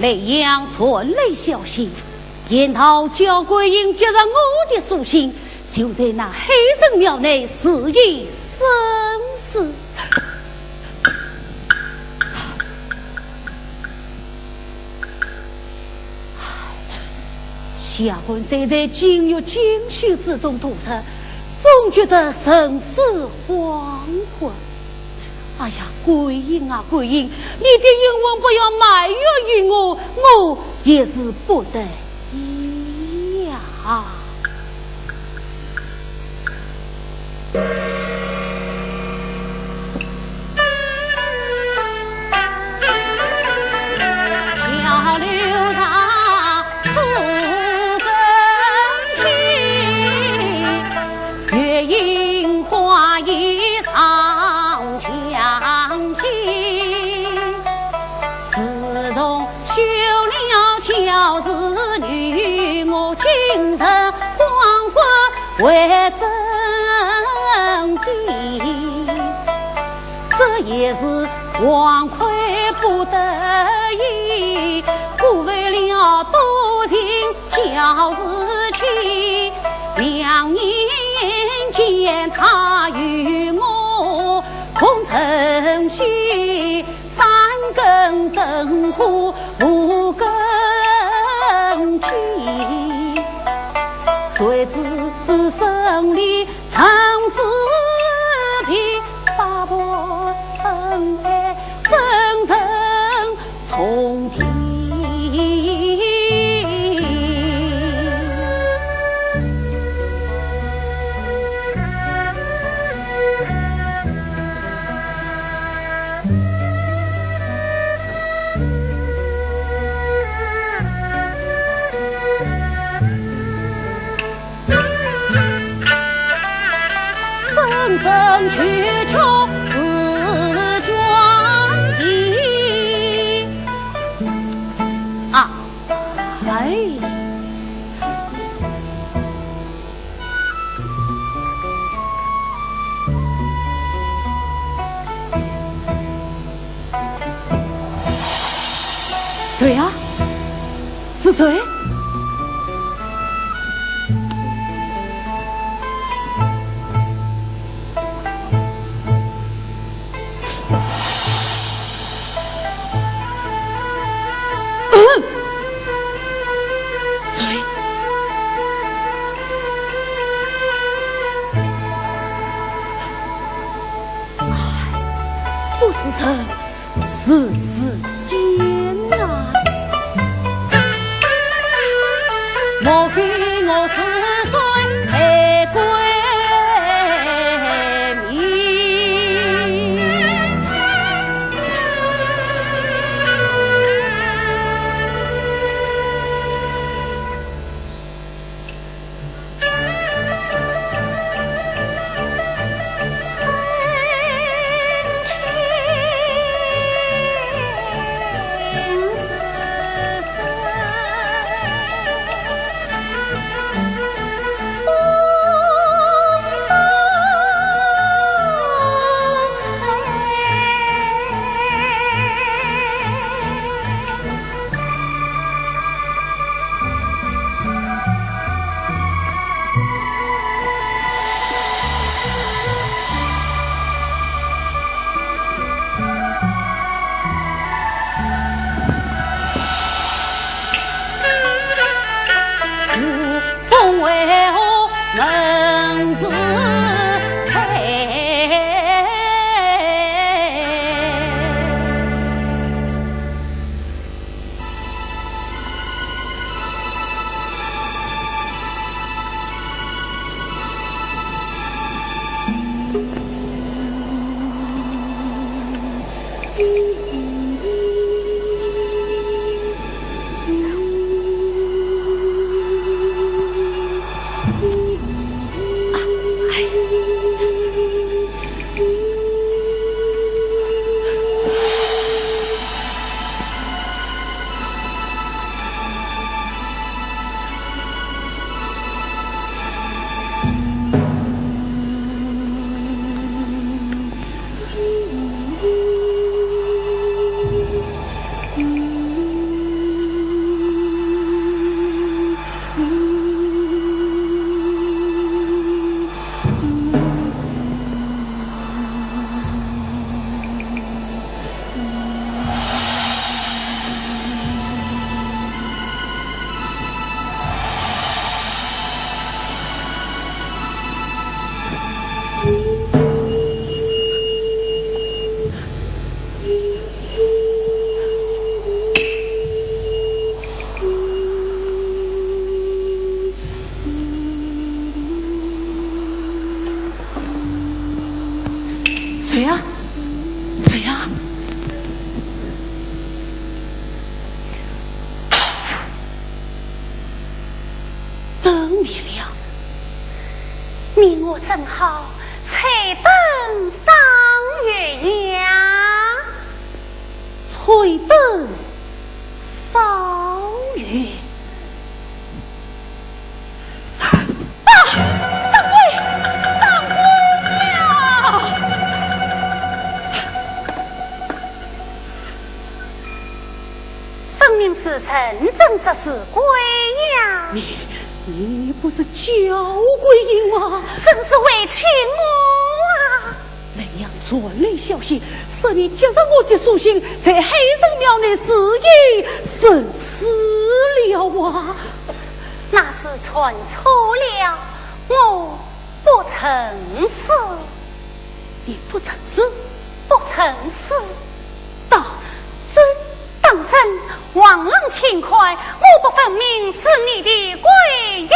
雷阳传来消息，言道焦桂英接着我的书信，就在那黑神庙内肆意生事。下官虽在今日惊绪之中度日，总觉得生死惶魂。哎呀，桂英啊桂英，你的英文不要埋怨于我，我也是不得已呀。小刘他不争气，月影花衣上墙起，自从休了乔子女，我精神恍惚为真谛，这也是王魁不得已，故为了多情乔子妻，两年间他与我共承袭三更灯火五更啼，谁知生理曾是皮八婆爱真人从天。去出四庄地啊！哎，谁呀？是谁？是天哪！莫非我子孙配归命？谁呀？谁呀？灯灭了，明我正好彩灯赏月呀，彩灯赏月。时辰正是是鬼呀！你不是叫鬼影吗？正是为情我啊！那样传来消息，使你接上我的书信，在黑神庙内死因神死了啊！那是传错了，我不曾死。你不曾死？不曾死。当真？当真？望人轻快，我不分明是你的鬼影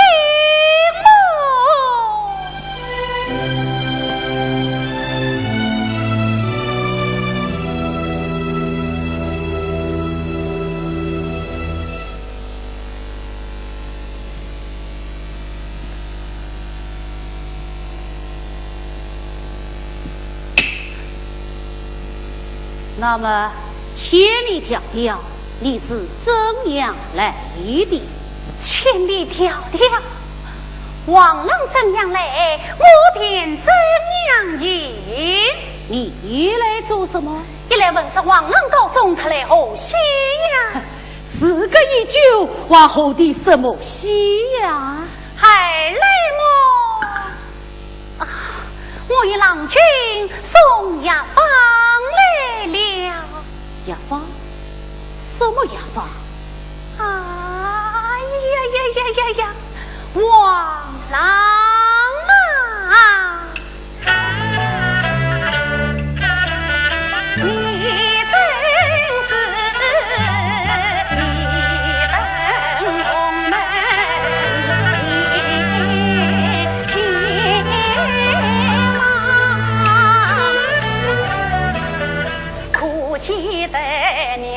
那么千里迢迢，你是怎样来的？千里迢迢，王郎怎样来，我便怎样演。你来做什么？一来问是王郎告终，他来何喜呀？是个一句，往后的什么喜呀？还来么？啊，我与郎君送雅芳来了。雅芳？什么雅芳？啊呀！王郎啊！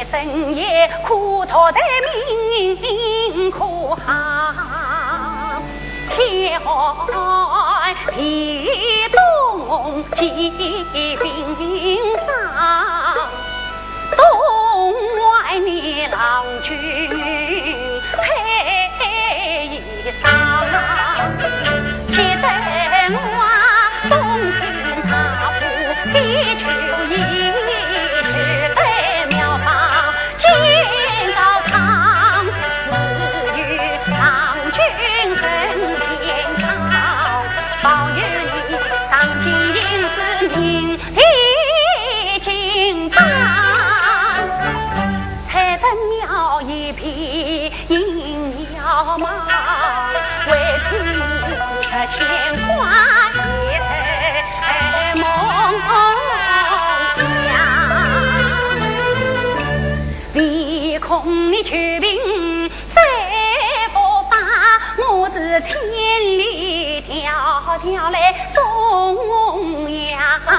深夜苦讨在命苦行，天寒地冻疾病上，东外你郎君配衣裳，记得我东寻他府西求医。牵挂一生梦想，唯恐你去病再不发，我是千里迢迢来送雅芳。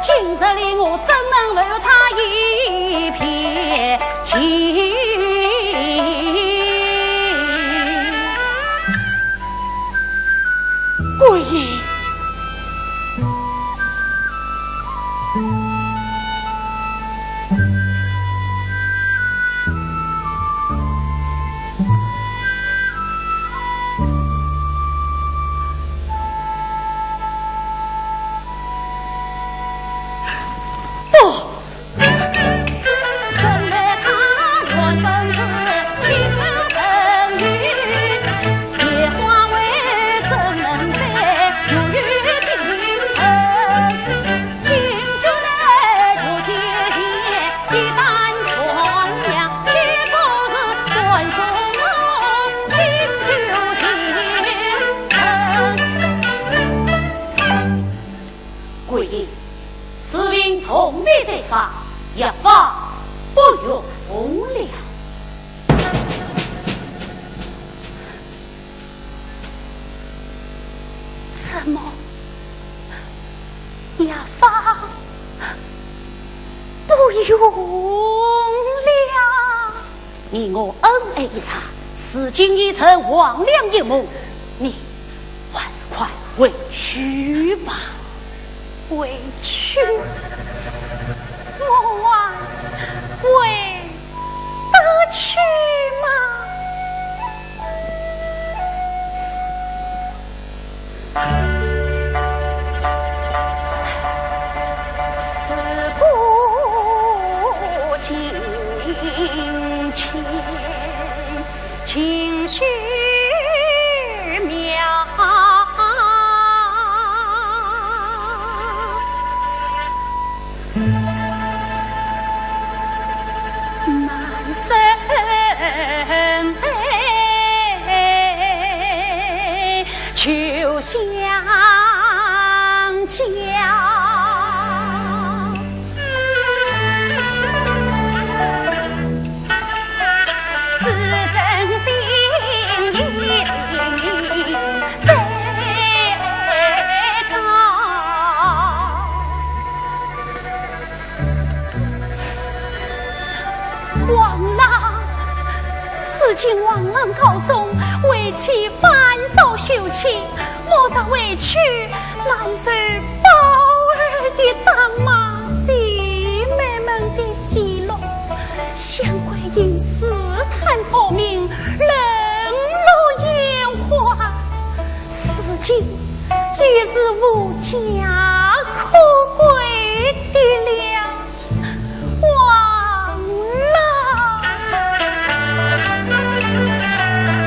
今日里我怎能为他一片情？贵爷，一发不容了。怎么，雅芳不容了？你我恩爱一场，此今已成黄粱一梦，你还是快回去吧。回去。我啊，回得去吗？事不近前，情绪渺。王郎，此今王安告终，为妻反遭休妻，莫上委屈，难受宝儿的当妈，姐妹们的喜乐，相关因此谈佛明，人落烟花，此今已是无家可归的了。王郎，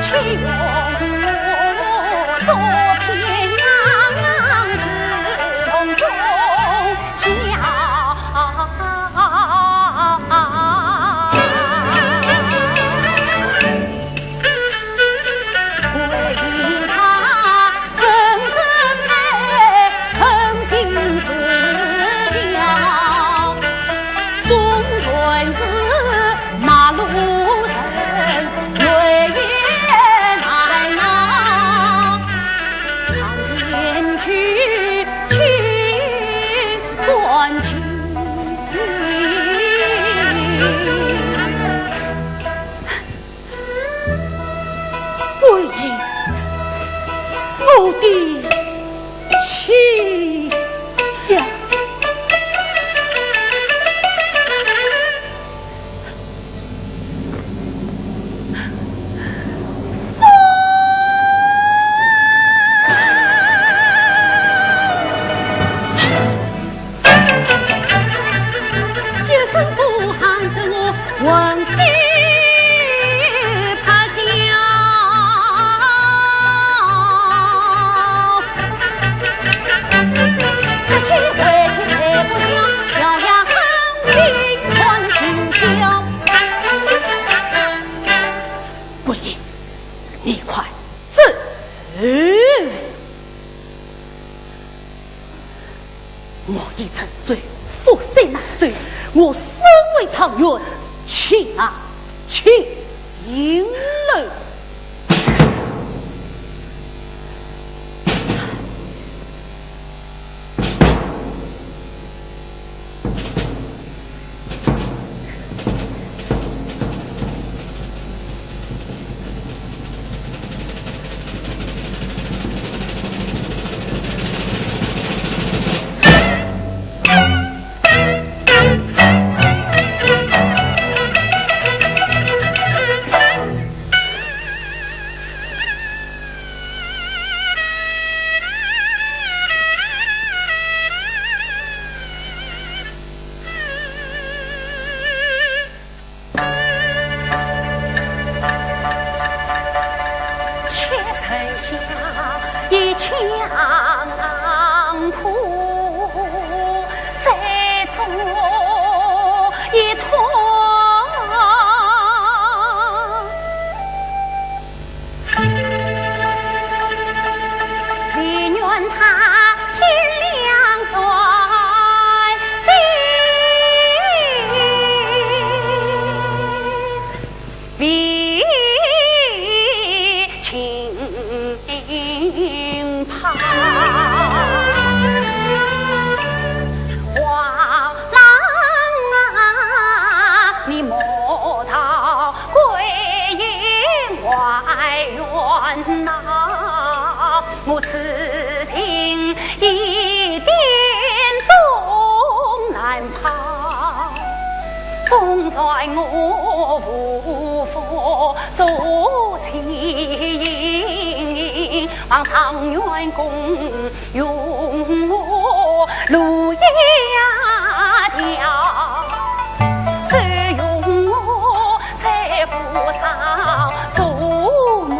却用我做偏郎之笼中笑。我的妻呀，一声呼喊得我魂飞。我已沉醉，覆水难收。我身为常人，请啊，请赢了。一腔苦，再做一团，只愿他天亮在心，比情旁。王郎啊，你莫逃归隐外院呐，我此情一点终难抛，总在我无佛做情，望长远共用我路一条，使用我财富上做奴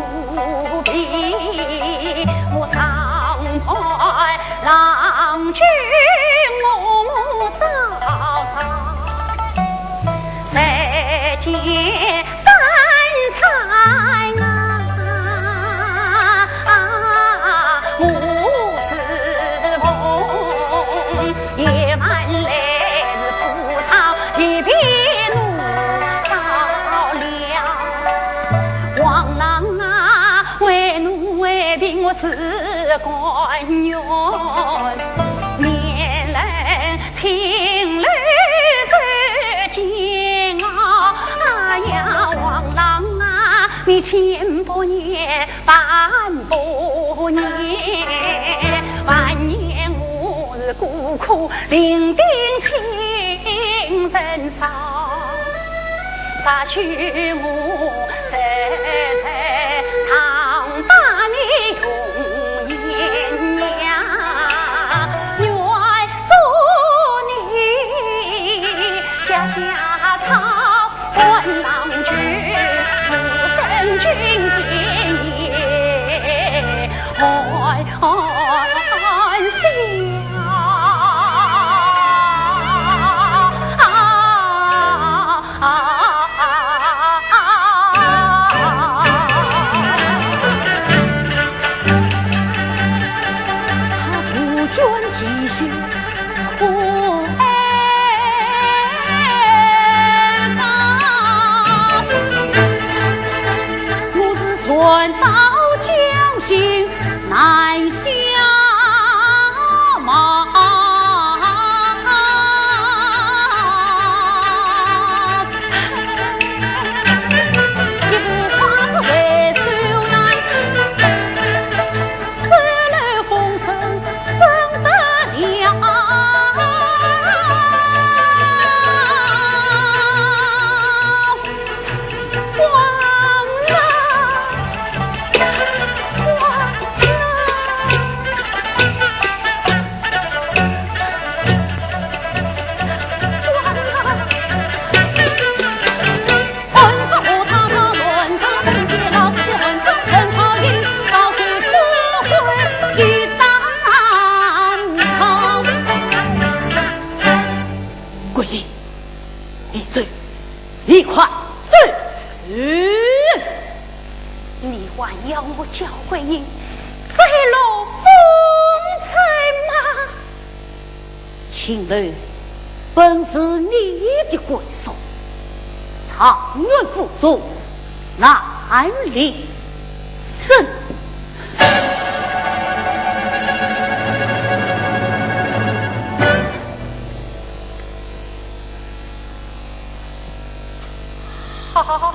婢，我常派郎君我早早，再见三才啊，母子梦，夜晚来是葡萄一边怒到了。王郎啊，为奴为婢我是官员，面人情侣之间啊。1000年800年，万年我是孤苦伶仃情人少，杀去我长大你永年娘，愿祝你家下草混郎君，子孙君天也安顺道将行南下马，一部花子为首难，这来风声真得了。你快走！你还要我教桂英再落风尘吗？请问本是你的贵属，长远府中南里生。好，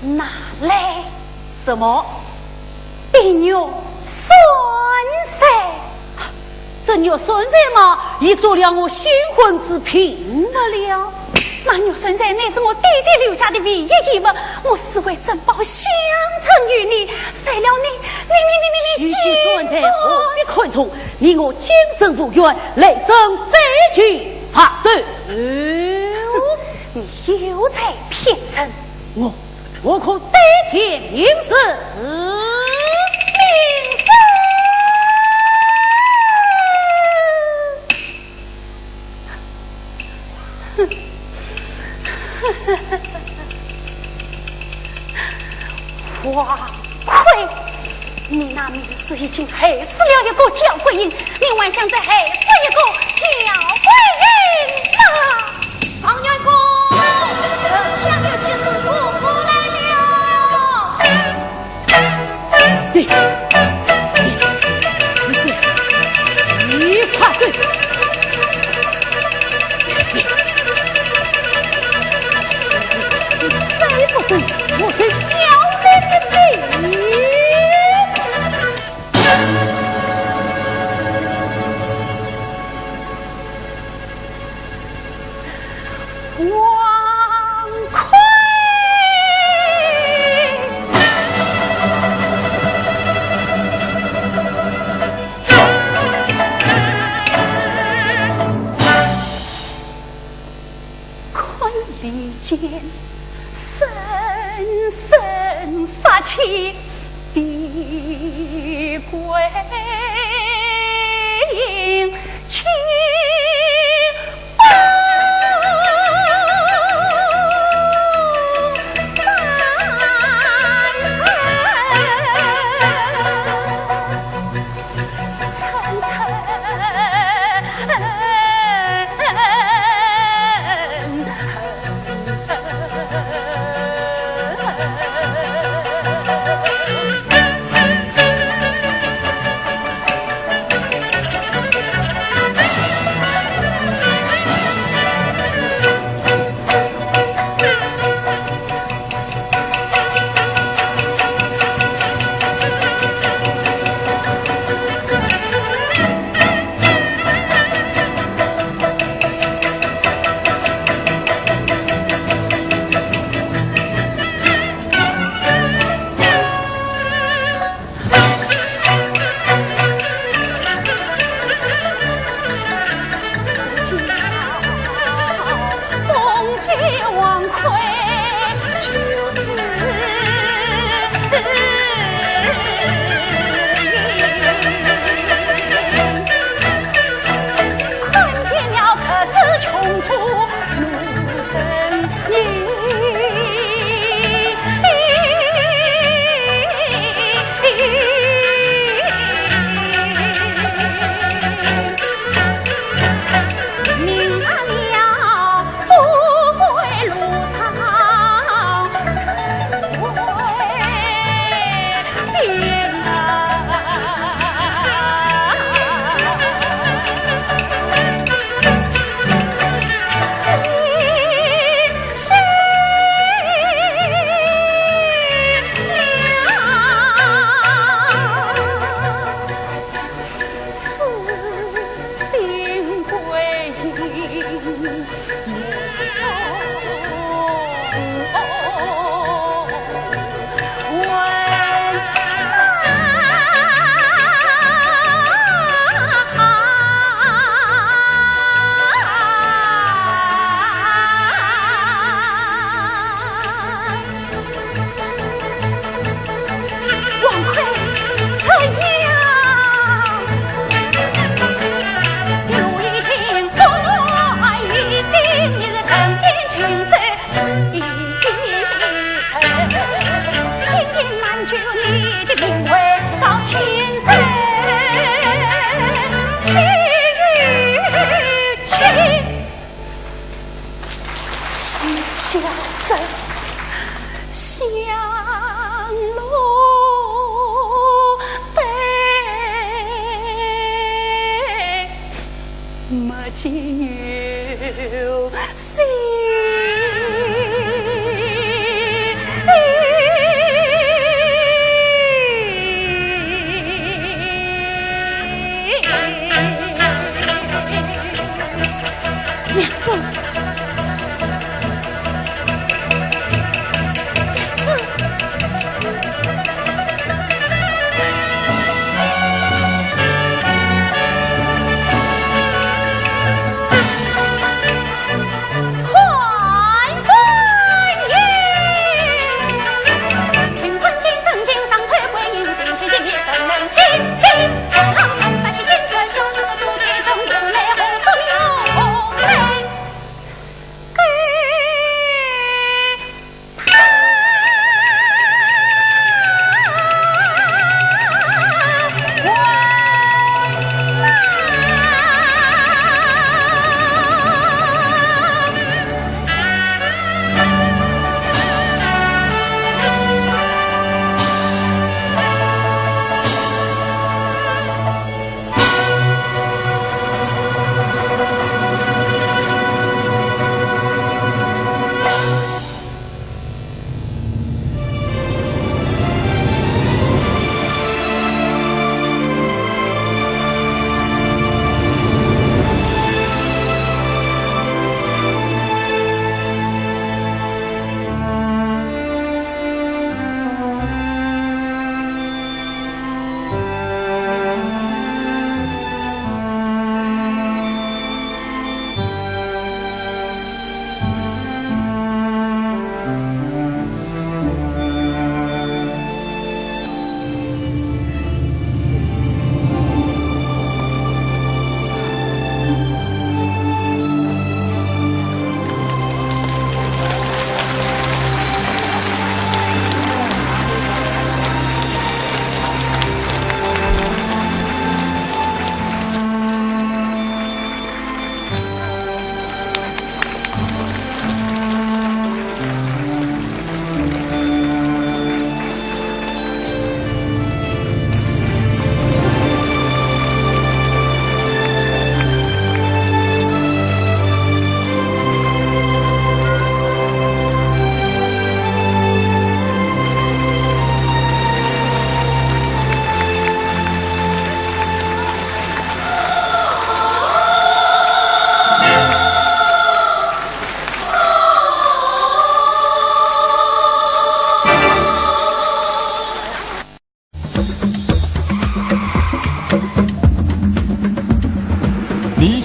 拿来什么？一牛孙噻，这牛孙噻嘛，已做了我新婚之品不了。那牛孙噻乃是我弟弟留下的唯一遗物，我视为珍宝相赠于你。谁料你区区孙噻何必困重？你我今生无缘，来生再聚，怕是。你又在骗人！我可得天明示，王奎，你那名字已经害死了一个焦桂英，另外将再害死一个焦桂英啊！常员公，丞相有急事不服来了。你快对！再不对，我是要你的命！王奎，坤里间深深杀气比鬼影清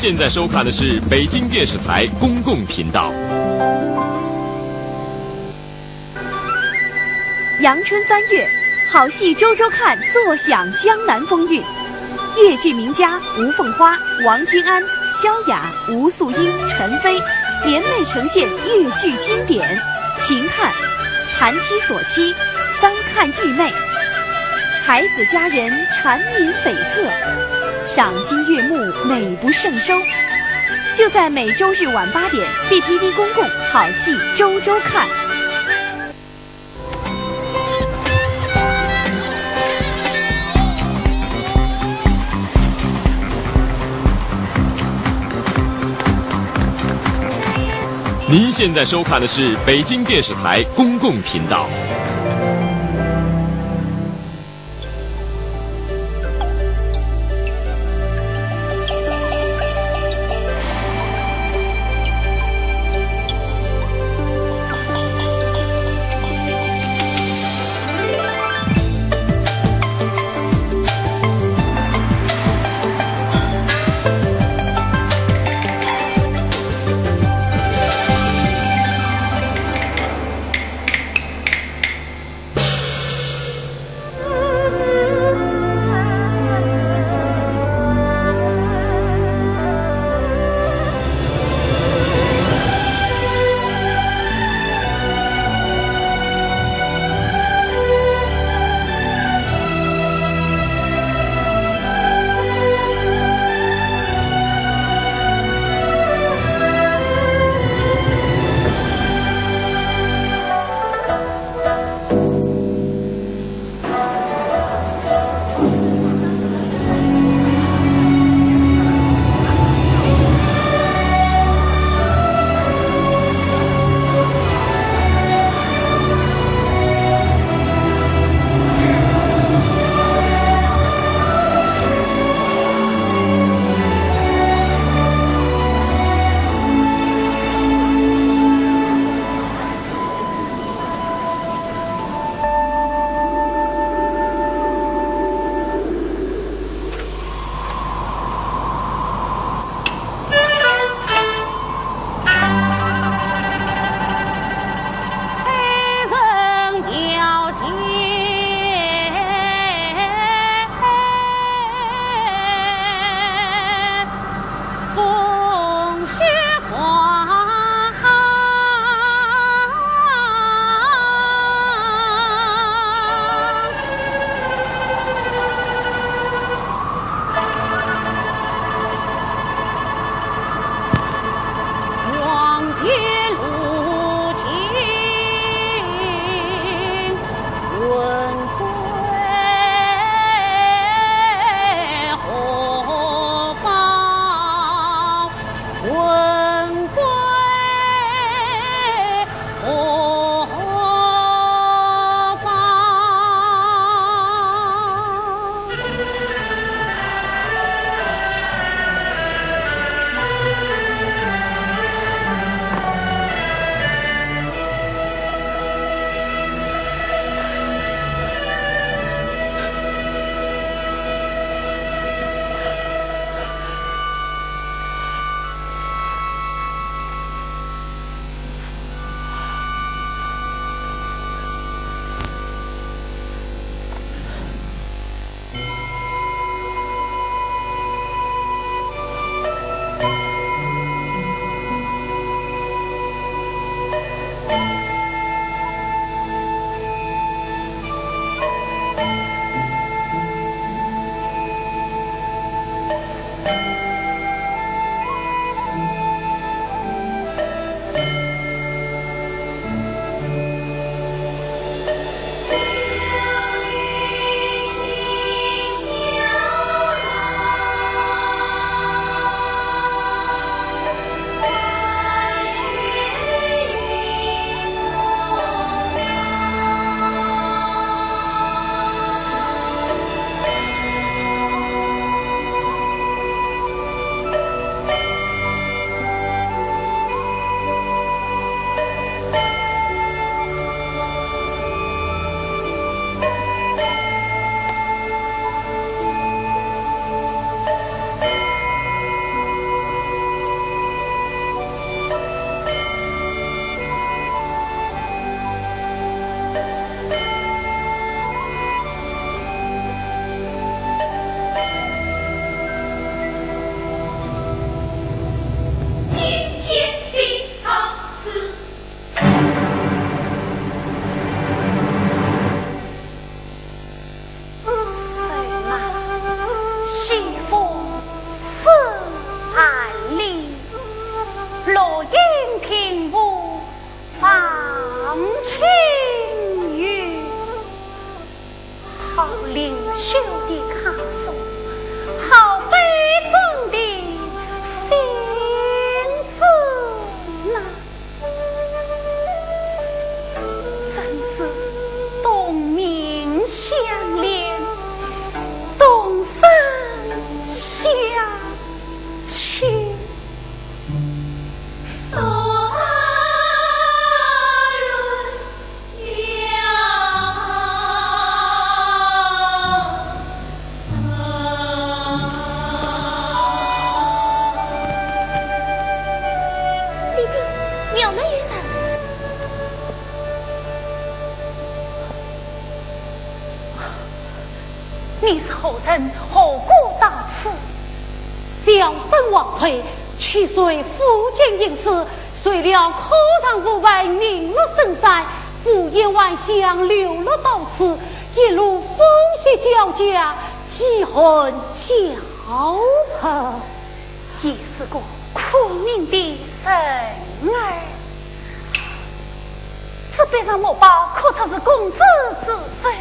现在收看的是北京电视台公共频道。阳春3月，好戏周周看，坐享江南风韵。粤剧名家吴凤花、王金安、萧雅、吴素英、陈飞联袂呈现粤剧经典《秦汉》《盘妻锁妻》《三看玉妹》，才子佳人缠绵悱恻，赏心悦目，美不胜收。就在每周日晚8点 ，BTV 公共好戏周周看。您现在收看的是北京电视台公共频道。情缘，好灵秀的卡颂，好悲壮的心字呐，真是同名相连，同声相亲。你是后人何故到此？小生王奎去随福建营师，随了科场府外名落深山，赴夜晚乡流落到此，一路风息交加，几恨交合，也是个苦命的生儿。这边上莫报，可曾是公子之岁？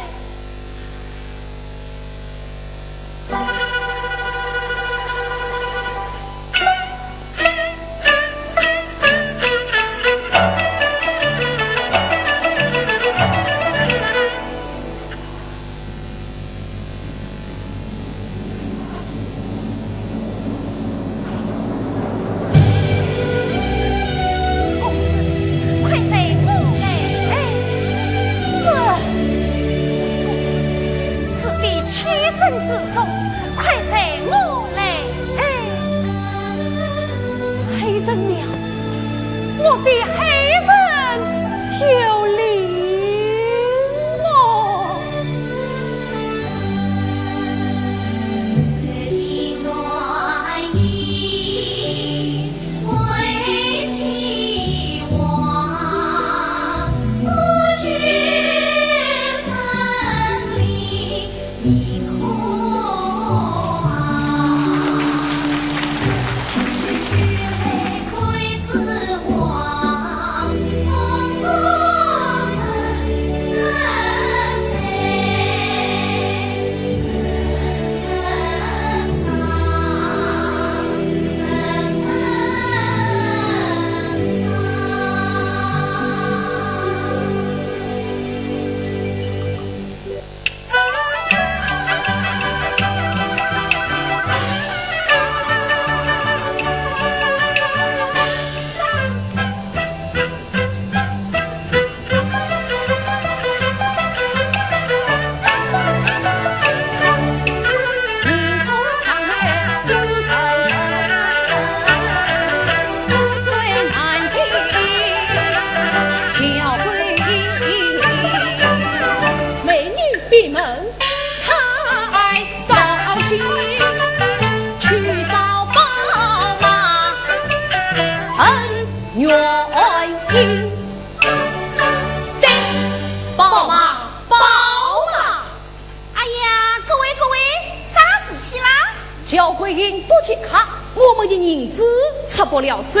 焦桂英不去看，我们的银子出不了手，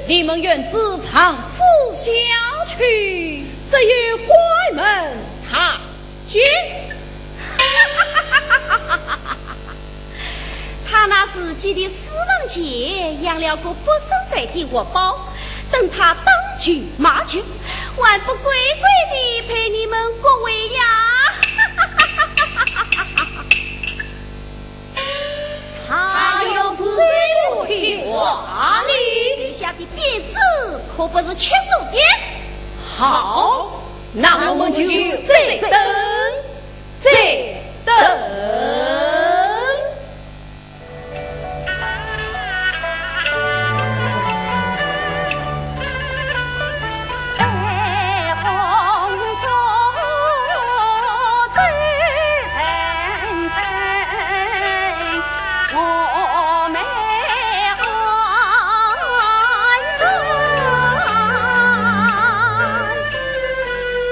你们愿自偿此小去，只有关门踏进。他那自己的私房钱养了个不胜债的活宝，等他当局马局，还不乖乖地陪你们各位呀！他有自己不听话哩，留下的辫子可不是缺手的。好，那我们就再等，再等。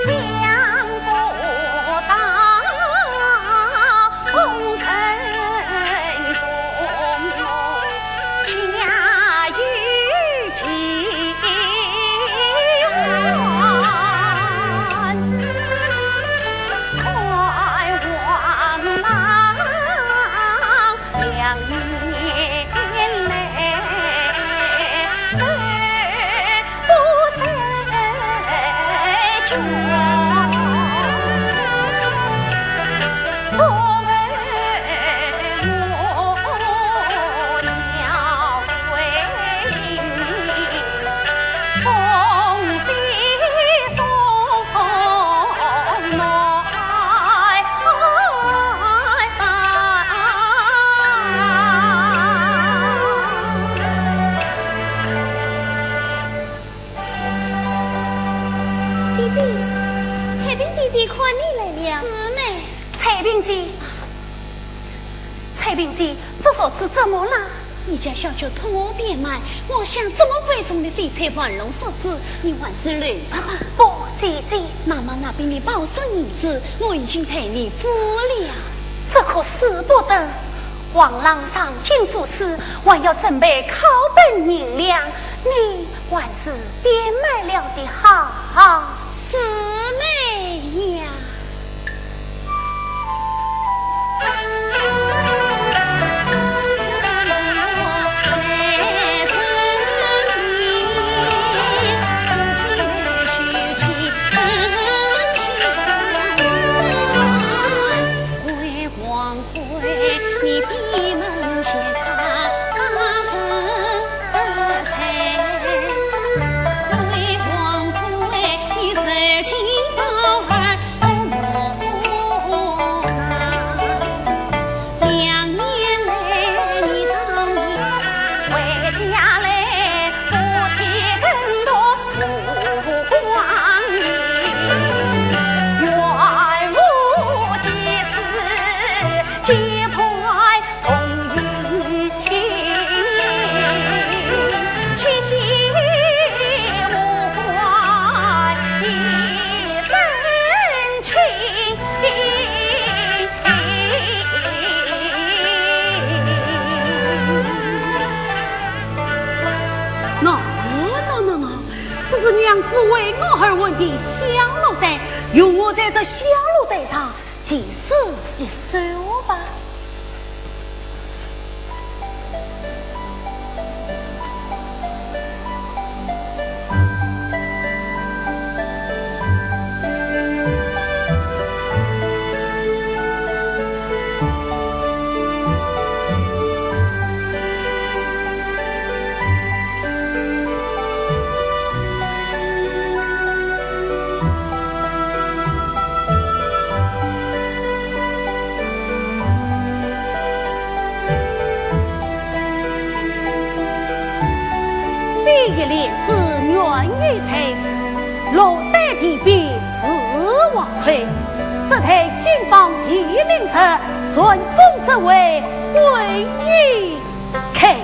相不到。你家小舅特别慢，我想这么贵重的翡翠玩龙所致，你还是留着吧。不，姐姐，妈妈那边的保身银子我已经替你付了，这可使不得。王郎上京赴司，还要准备考本银两，你还是别买了的好。是妹呀。只为我而问的香炉袋，用我在这香炉袋上提示一首吧。一帘子源于谁？落袋的比四王魁，这台军方提名时，顺公之位归于开。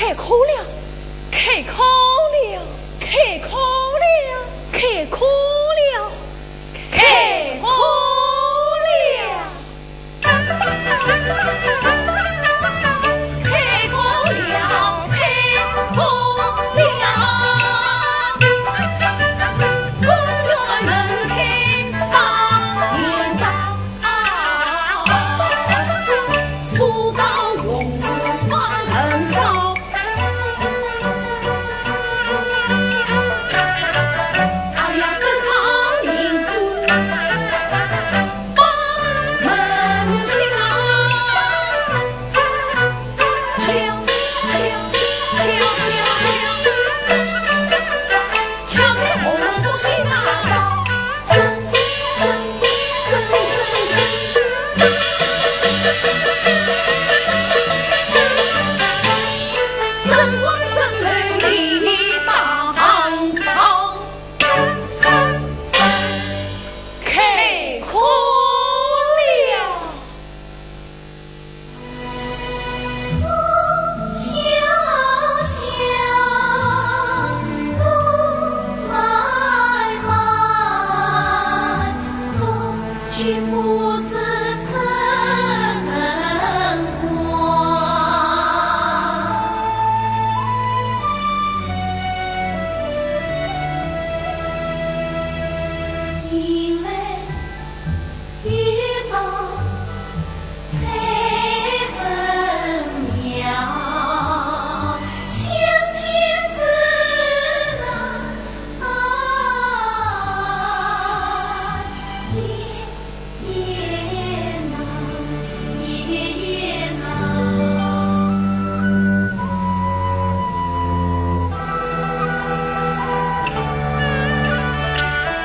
开口了，开口了，开口了，开口了，开口了，开口了，开口了，公园门庭把年到，苏道永子方横扫。俺俩自扛名字把门墙，敲开红楼不洗大道，真王真美丽当朝，开口了。小小路漫漫，送去不是层层关。因为遇到黑神庙，相见自然也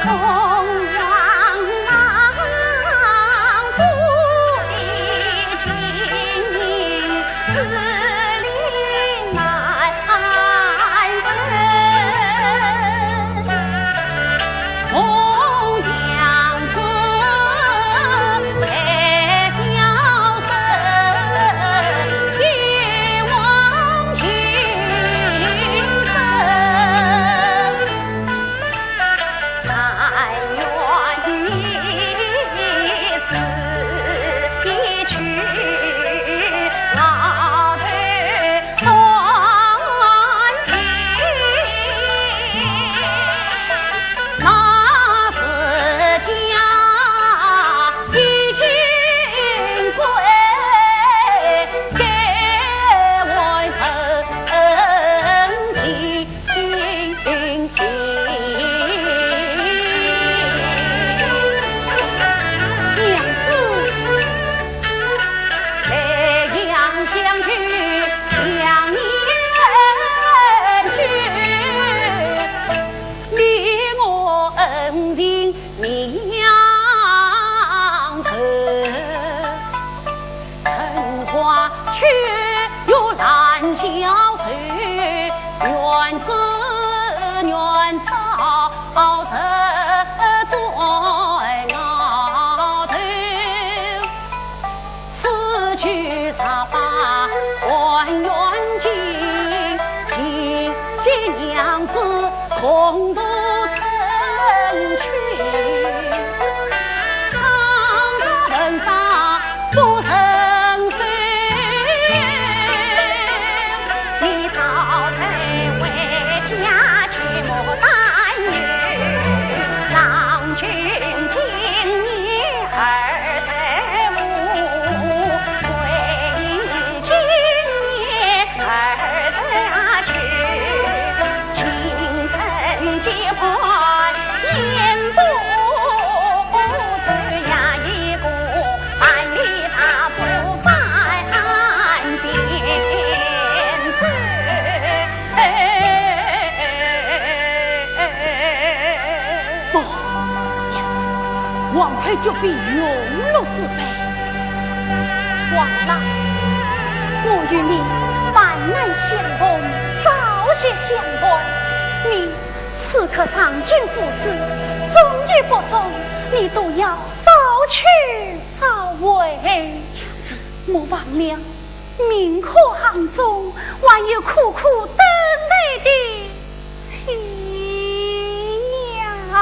送王郎不离情，自立难伸。红娘子配小生，一往情深。但愿你自己去，老腿断平。那是家已经归给我分娘子来阳相聚两年聚，你我恩情娘子，春花却又兰小水，愿子愿草人在鳌头，此去茶把还愿尽，亲见娘子空独成群，长沙文化不成水，你早晨回家去莫但愿，郎君今年25，回忆今年23去，青春结伴烟不走呀一个半里大步半边走。不，娘子，王魁绝必庸碌自卑。王郎，我与你万难相逢，早些相会。你此刻上京赴死，忠与不忠，你都要早去早回。莫忘了，明河杭中还有苦苦等待的亲娘呀。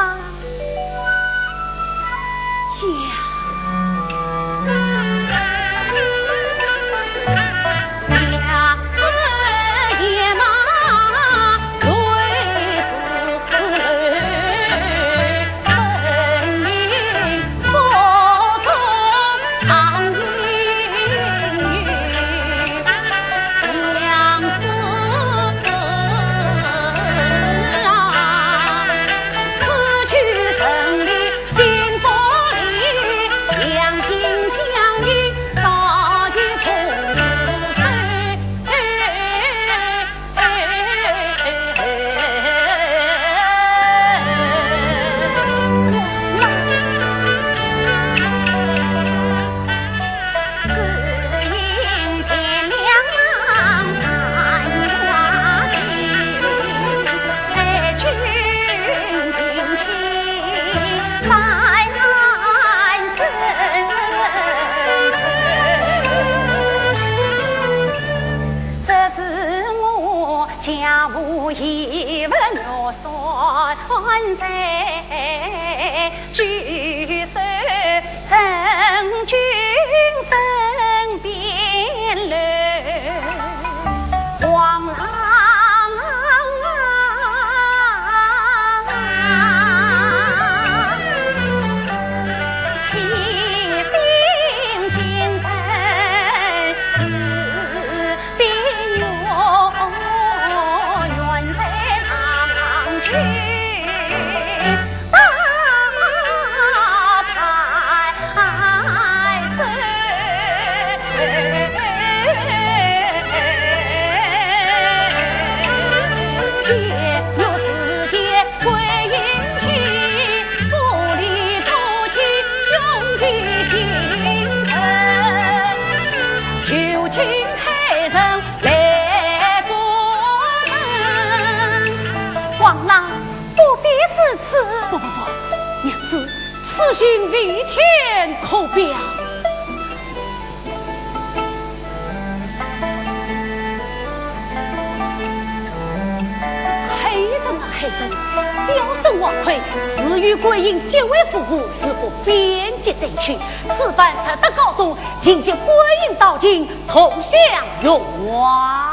此行为天口表。黑人啊黑人，小生王奎私与鬼影结为夫妇，是不边界争取，此番才得告终，迎接鬼影到京，同享荣华。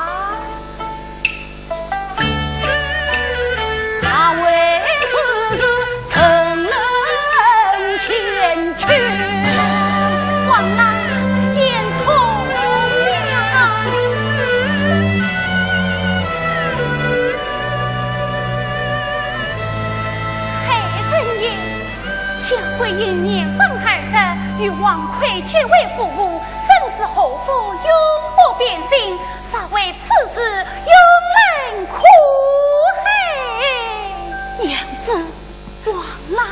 三位此日曾能前去，王郎言从良。黑人爷将会因年方二十，与王奎结为夫妇，生死后福永不变心，啥为此事永人苦黑。娘子，王郎，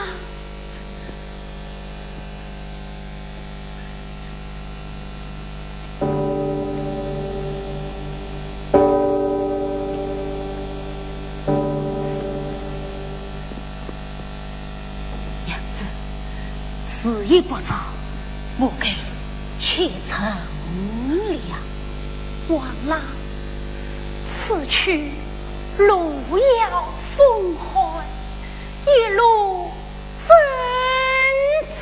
娘子，时已不早，莫给去乘凉。王郎，此去路遥风寒，一路珍重。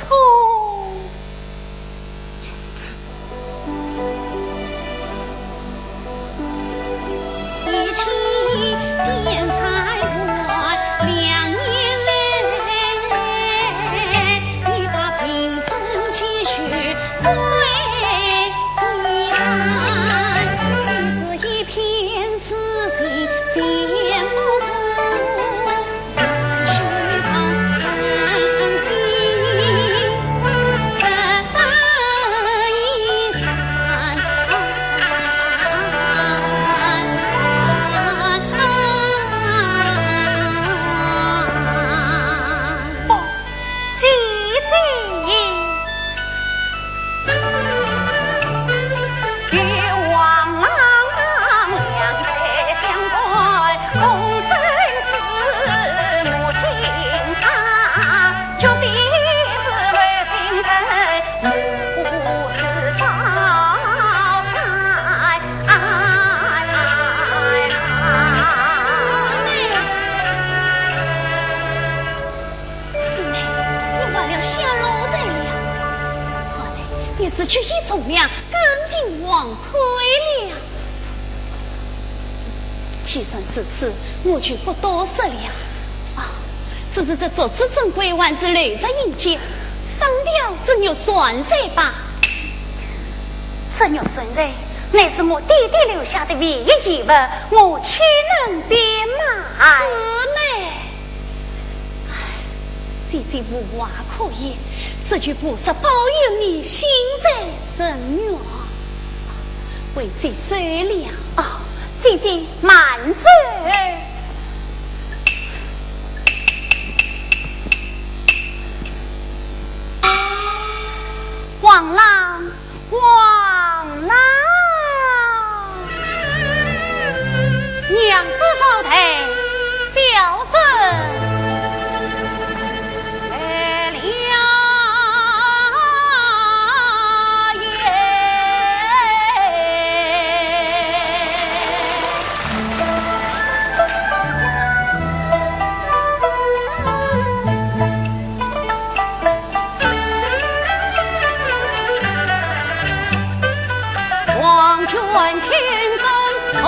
一起点彩花2年来，你把平生期许归还，你是一片痴心羡不透。娘更定枉亏了。既算是此，我就不多说了啊。只是这做此正规还是留着饮酒，当掉这牛酸菜吧。这牛酸菜乃是我弟弟留下的唯一遗物，我岂能变卖？是妹，姐姐无话可言，这句菩萨保佑你心在深远，为姐走了啊！姐姐慢走。王郎，王郎，娘子高抬，小生来了耶！黄泉天生头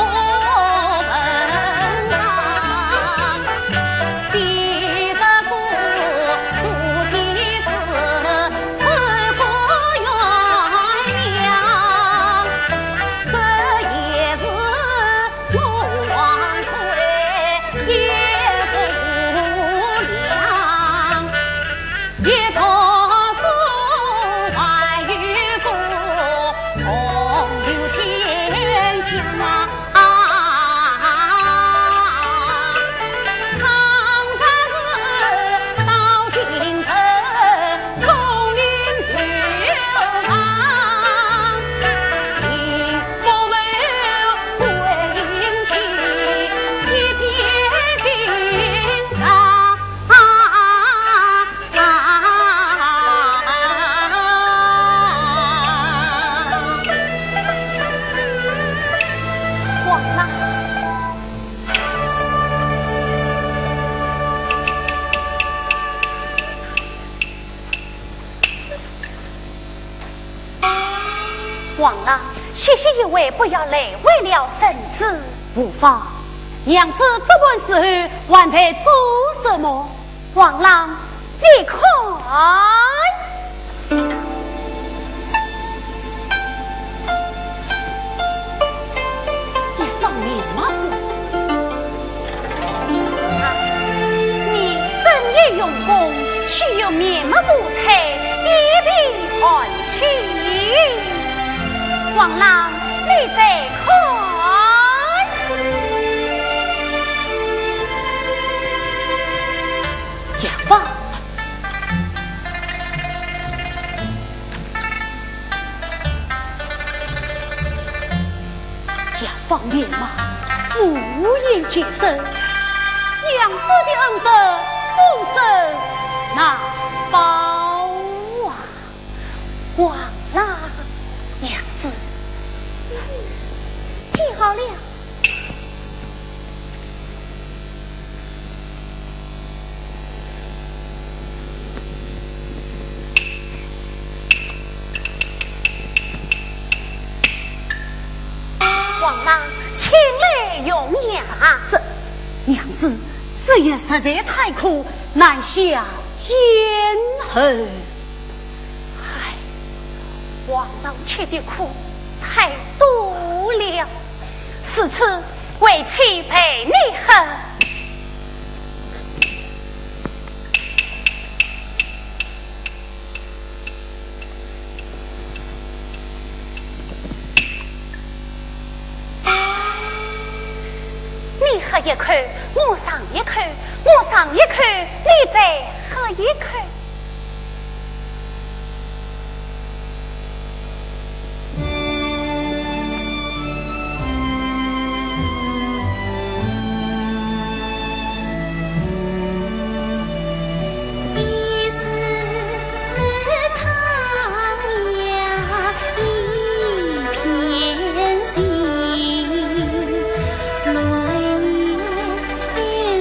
王郎，谢谢一位，不要累为了圣旨。无妨，娘子这般时候还在做什么？王郎，你看，你上面吗子？你生意用功，须有面目不退，一笔还清。王郎，你再看，也罢。两方面嘛，无言解释，娘子的恩德，丰盛难报啊！王郎，娘子，记好了。王郎，请来用牙。娘子，这也实在太苦，难下咽喉。唉，王郎吃的苦太多了，此次为妻陪你喝。你喝一口，我上一口，我上一口，你再喝一口。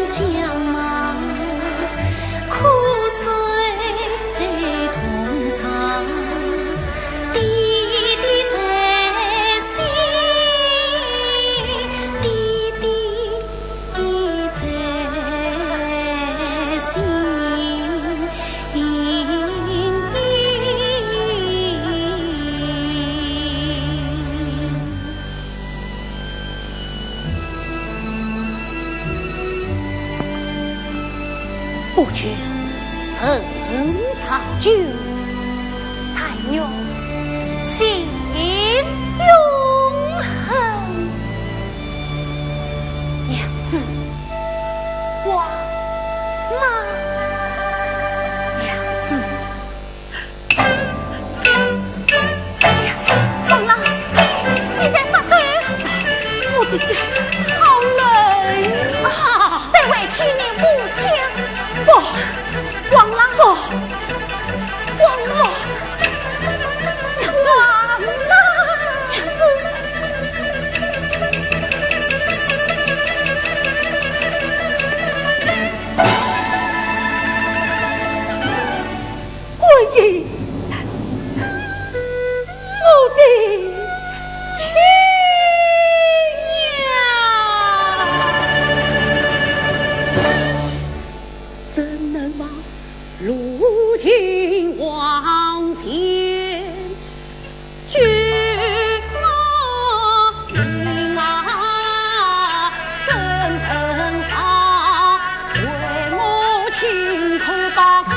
相茫，苦水。不觉深长久，但愿心永恒。娘子，王妈，娘子，王郎，你在发抖？我的脚好冷啊！在为妻你不讲，不，王郎不，王郎，王郎，娘子。桂英，我的亲娘，怎能忘如今往前君啊，怎肯好为母亲口把口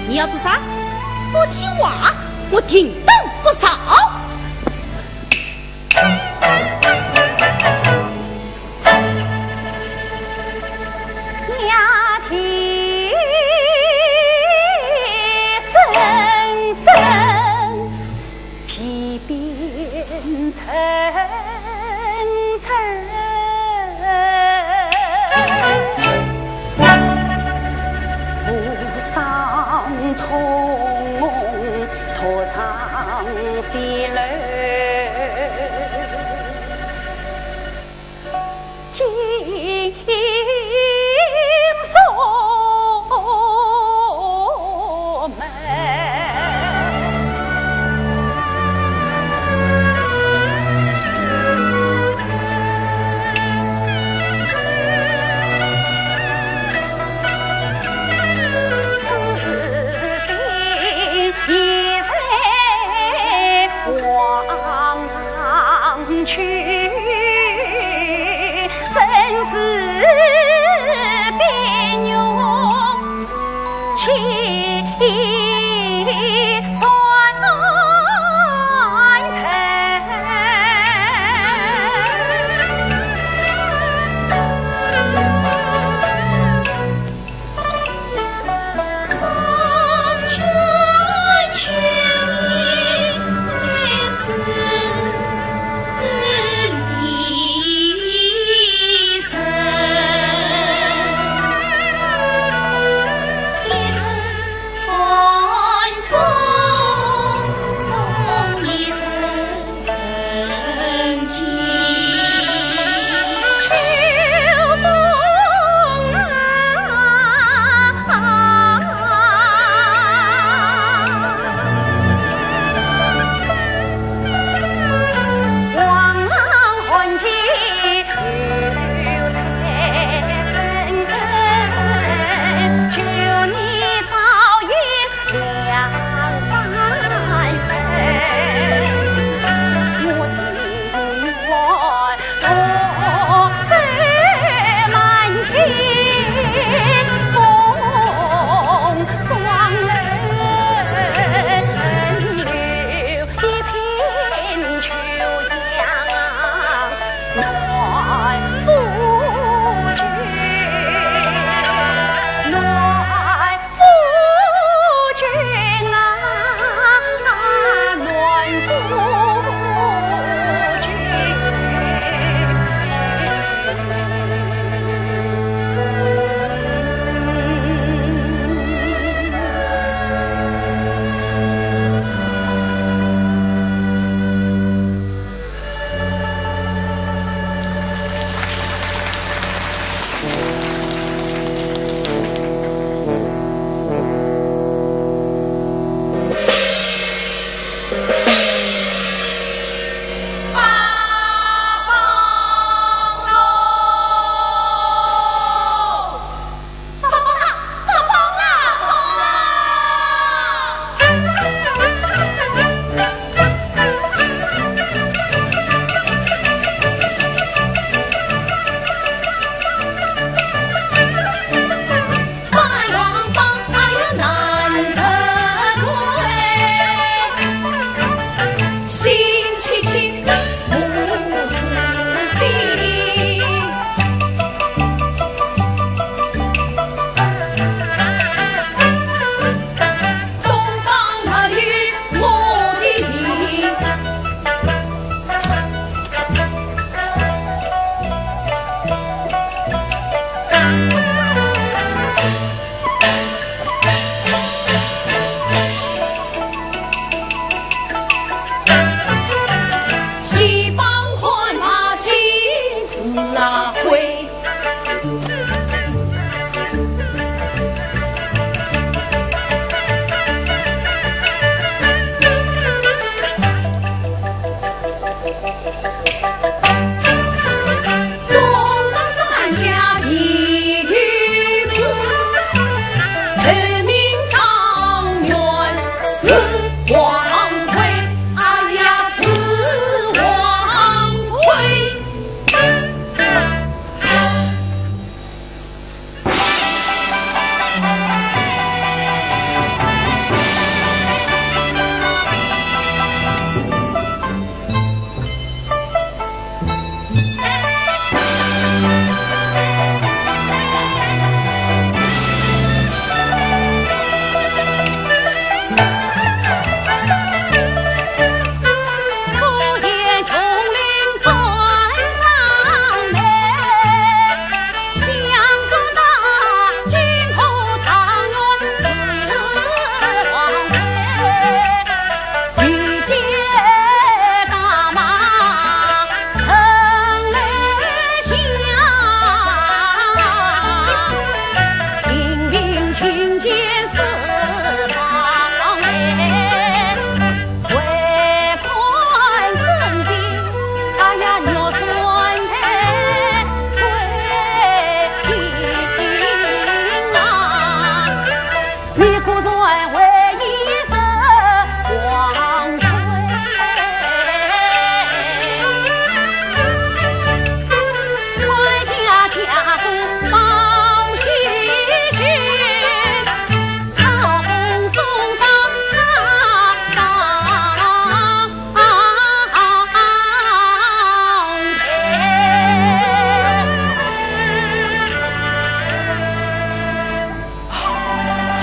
你要做啥？不听话，我停当不少。nhà thì深深皮鞭层层。 痛拖长西楼，金锁门，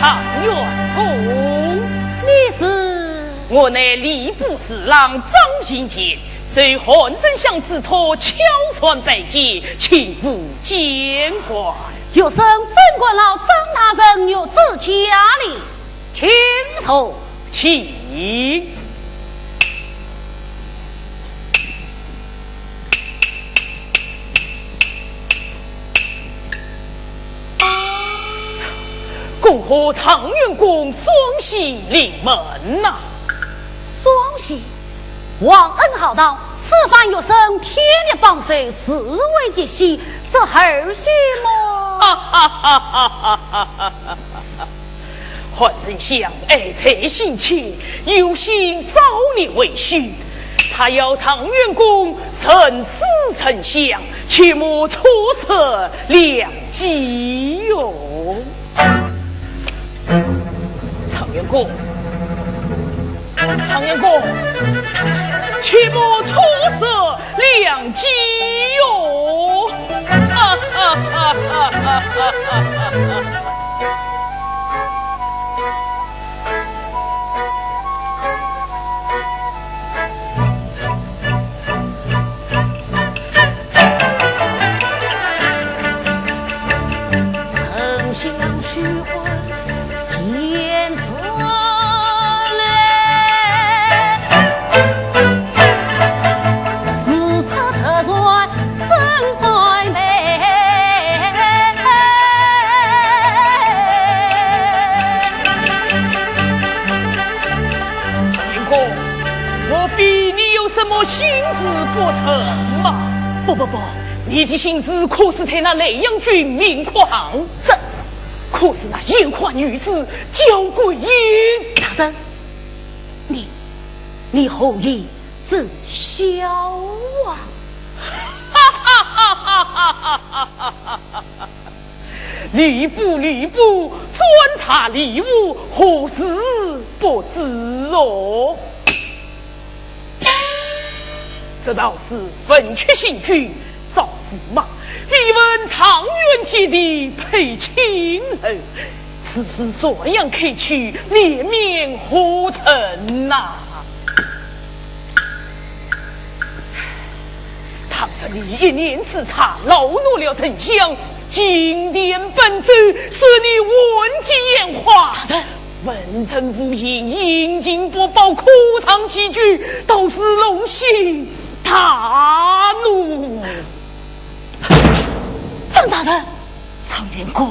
常远公，你是我乃吏部侍郎张新杰，随汉丞相之托敲传北京，请赴监管。有生贞观老张大人有旨家里，听从。请。恭贺常元公双喜临门呐！双喜，王恩浩道，此番有生天力帮随，四位一喜，这后喜么？哈哈哈哈哈哈！换丞相爱才心切，有心招你为婿。他要常元公生死丞相，切莫错失良机哟！常元公，切莫错失良机哟！哈哈哈哈哈哈！心思不成嘛？不，你的心思可是在那雷阳君明狂，可是那烟花女子焦桂英。大人，你后意自消啊！哈哈哈哈哈哈哈哈！吕布专查礼物，何时不知哦？这倒是文曲星君赵驸马，必闻常远节的配亲儿，此事这样开去，脸面何成呐？唐僧你一念之差，劳怒了丞相，今天本奏是你闻鸡言话。文臣武营引进播报，哭唱几句，都是龙心大怒。张大人，常元公，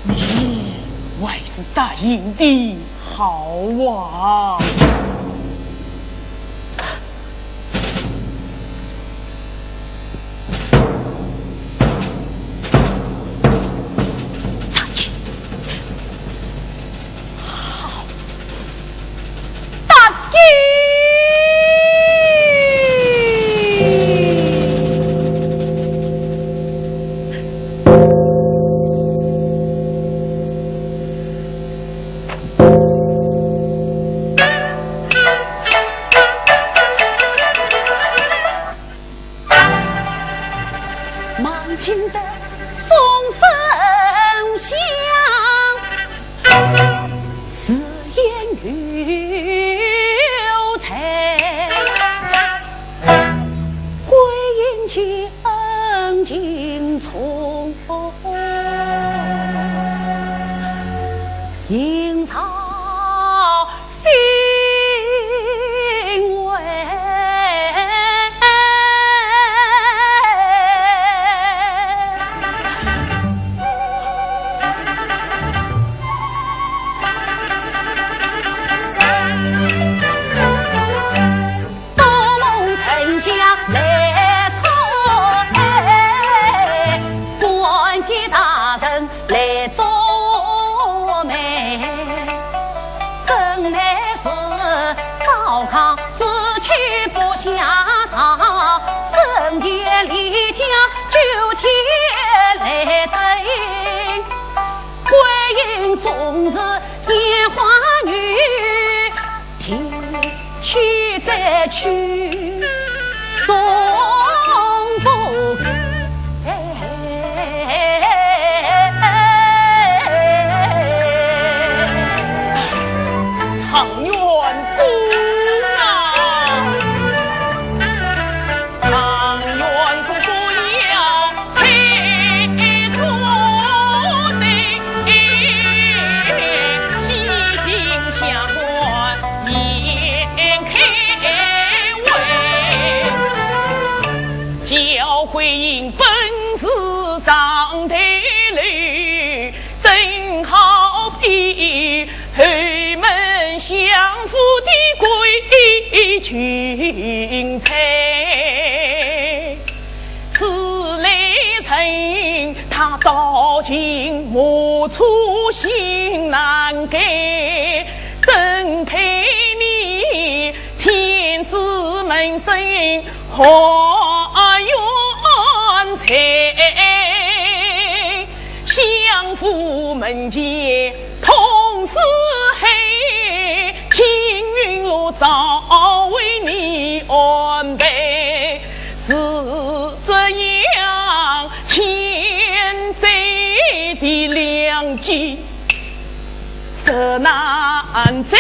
你还是答应的好啊。群才，此类人他到今莫粗心难改，真配你天子门生何缘才，相府门前同是黑，青云路早为你安排，是这样欠贼的良机实难在。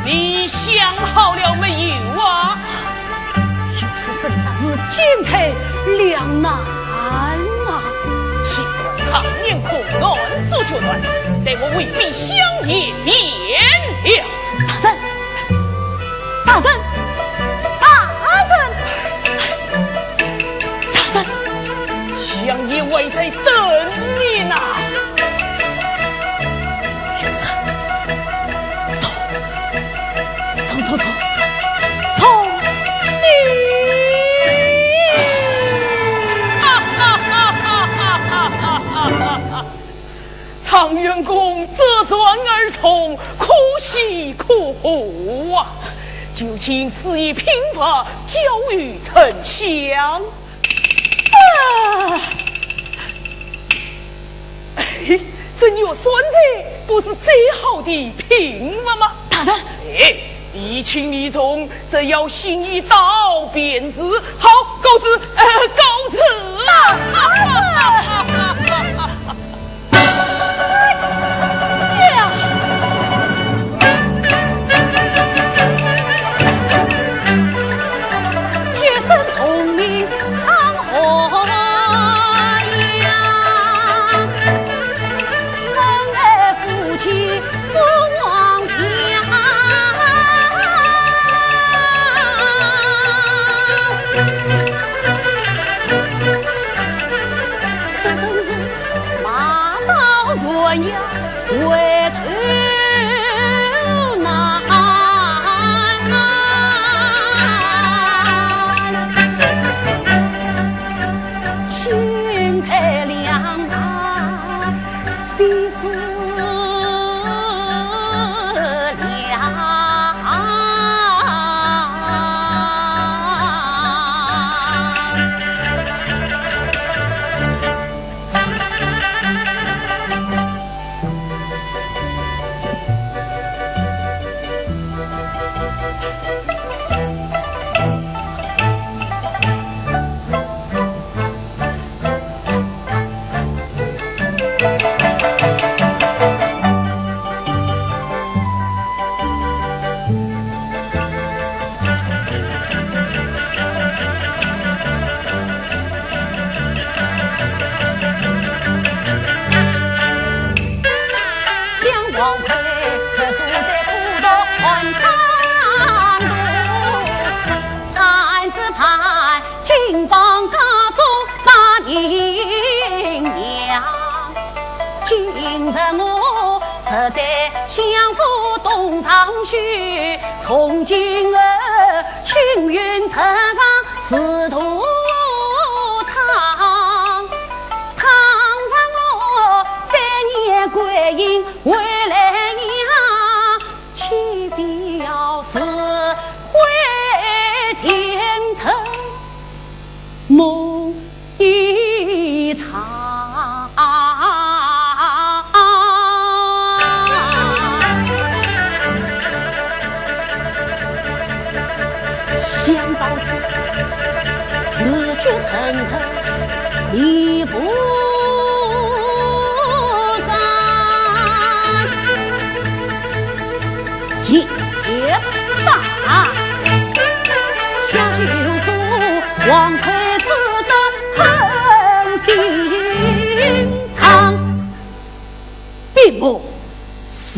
你想好了没有啊？就是真的是进退两难啊！其实常言苦难做决断，待我未必相也变了。大人，相爷还在等你呢。唐元公择转而从，可喜可贺啊！就请肆意评罚，交与丞相。这药酸菜不是最好的品了吗？大人，一轻一重，这要行一道便是。好，告辞，告辞啊！东藏须，从今儿青云腾上仕途堂，堂上我3年归隐回来娘，岂必要是回前程梦一场。想到此，思绪沉沉，离不散。一把小秀素，王魁子的恨心肠，并不是。